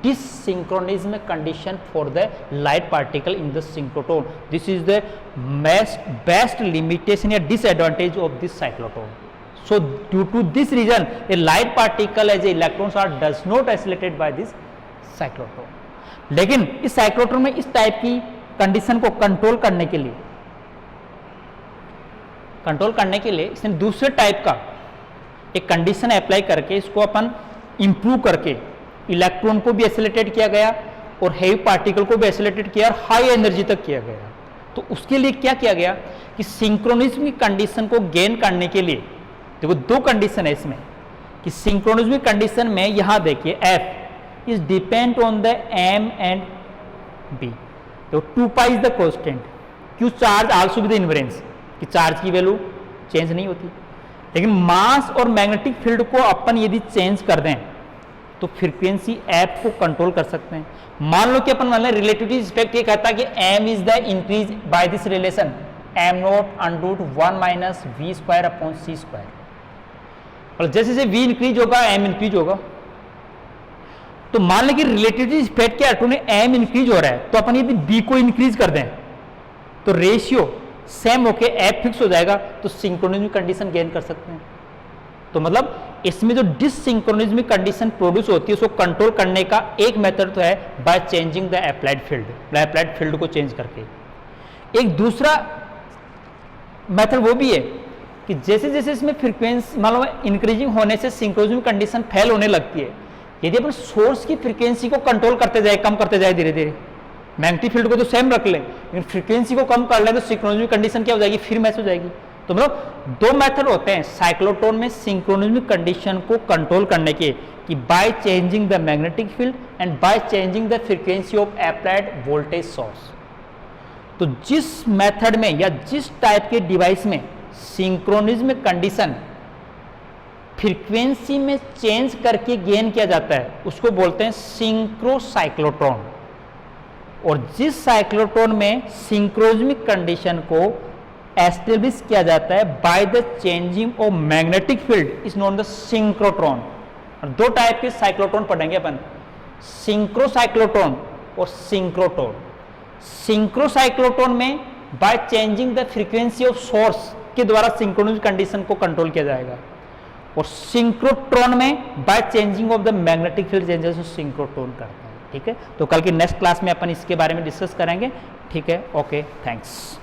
dissynchronism condition for the light particle in the synchrotron. This is the best limitation या disadvantage of this cyclotron. So due to this reason, a light particle as electrons are does not isolated by this cyclotron। लेकिन इस cyclotron में इस type की condition को control करने के लिए इसने दूसरे टाइप का एक कंडीशन अप्लाई करके इसको अपन इंप्रूव करके इलेक्ट्रॉन को भी एसिलेटेड किया गया और हेवी पार्टिकल को भी एसिलेटेड किया और हाई एनर्जी तक किया गया। तो उसके लिए क्या किया गया कि सिंक्रोनिज्म की कंडीशन को गेन करने के लिए, देखो दो कंडीशन है इसमें कि सिंक्रोनिज्म कंडीशन में यहां देखिए F is depend on the M and B। तो 2 pi is the constant, q charge also with invariance कि चार्ज की वैल्यू चेंज नहीं होती। लेकिन मास और मैग्नेटिक फील्ड को अपन यदि चेंज कर दें तो फ्रीक्वेंसी F को कंट्रोल कर सकते हैं। मान लो कि अपन मान लें रिलेटिविटी इफेक्ट ये कहता है कि M is the increase by this relation m not under 1 minus v square upon c square, और जैसे जैसे v इंक्रीज होगा m इंक्रीज होगा। तो मान लें कि रिलेटिविटी इफेक्ट के अटो में m इंक्रीज हो रहा है, तो अपन यदि b को इंक्रीज कर दें तो रेशियो सेम होके f फिक्स हो जाएगा, तो सिंक्रोनिज्म कंडीशन गेन कर सकते हैं। तो मतलब इसमें जो डिससिंक्रोनिज्म कंडीशन प्रोड्यूस होती है उसको कंट्रोल करने का एक मेथड तो है by changing the applied field को चेंज करके। एक दूसरा मेथड वो भी है कि जैसे जैसे इसमें फ्रीक्वेंसी मान लो इंक्रीजिंग होने से सिंक्रोनिज्म कंडीशन फेल होने लगती है, यदि अपन सोर्स की फ्रीक्वेंसी को कंट्रोल करते जाए, कम करते जाए धीरे धीरे, मैग्नेटिक फील्ड को तो सेम रख लें लेकिन फ्रीक्वेंसी को कम कर लें तो सिंक्रोनिज्म कंडीशन क्या हो जाएगी, फिर मैच हो जाएगी। तो मतलब दो मेथड होते हैं साइक्लोट्रॉन में सिंक्रोनिज्म कंडीशन को कंट्रोल करने के, कि by changing the magnetic field and by changing the frequency of applied voltage source. तो जिस मेथड में या जिस टाइप के डिवाइस में सिंक्रोनिज्म कंडीशन फ्रीक्वेंसी में चेंज करके गेन किया जाता है उसको बोलते हैं सिंक्रोसाइक्लोट्रॉन। और जिस साइक्लोट्रॉन में सिंक्रोनिज्मिक कंडीशन को एस्टेब्लिश किया जाता है by the changing of magnetic field is known the synchrotron. और दो टाइप के साइक्लोट्रॉन पढ़ेंगे अपन, सिंक्रोसाइक्लोट्रॉन और सिंक्रोट्रॉन। सिंक्रोसाइक्लोट्रॉन में by changing the frequency of source के द्वारा सिंक्रोनिज्म कंडीशन को कंट्रोल किया जाएगा, और सिंक्रोट्रॉन में by changing of the magnetic field changes को सिंक्रोट्रॉन करते हैं। ठीक है। तो कल की नेक्स्ट क्लास में अपन इसके बारे में डिस्कस करेंगे। ठीक है, ओके, थैंक्स।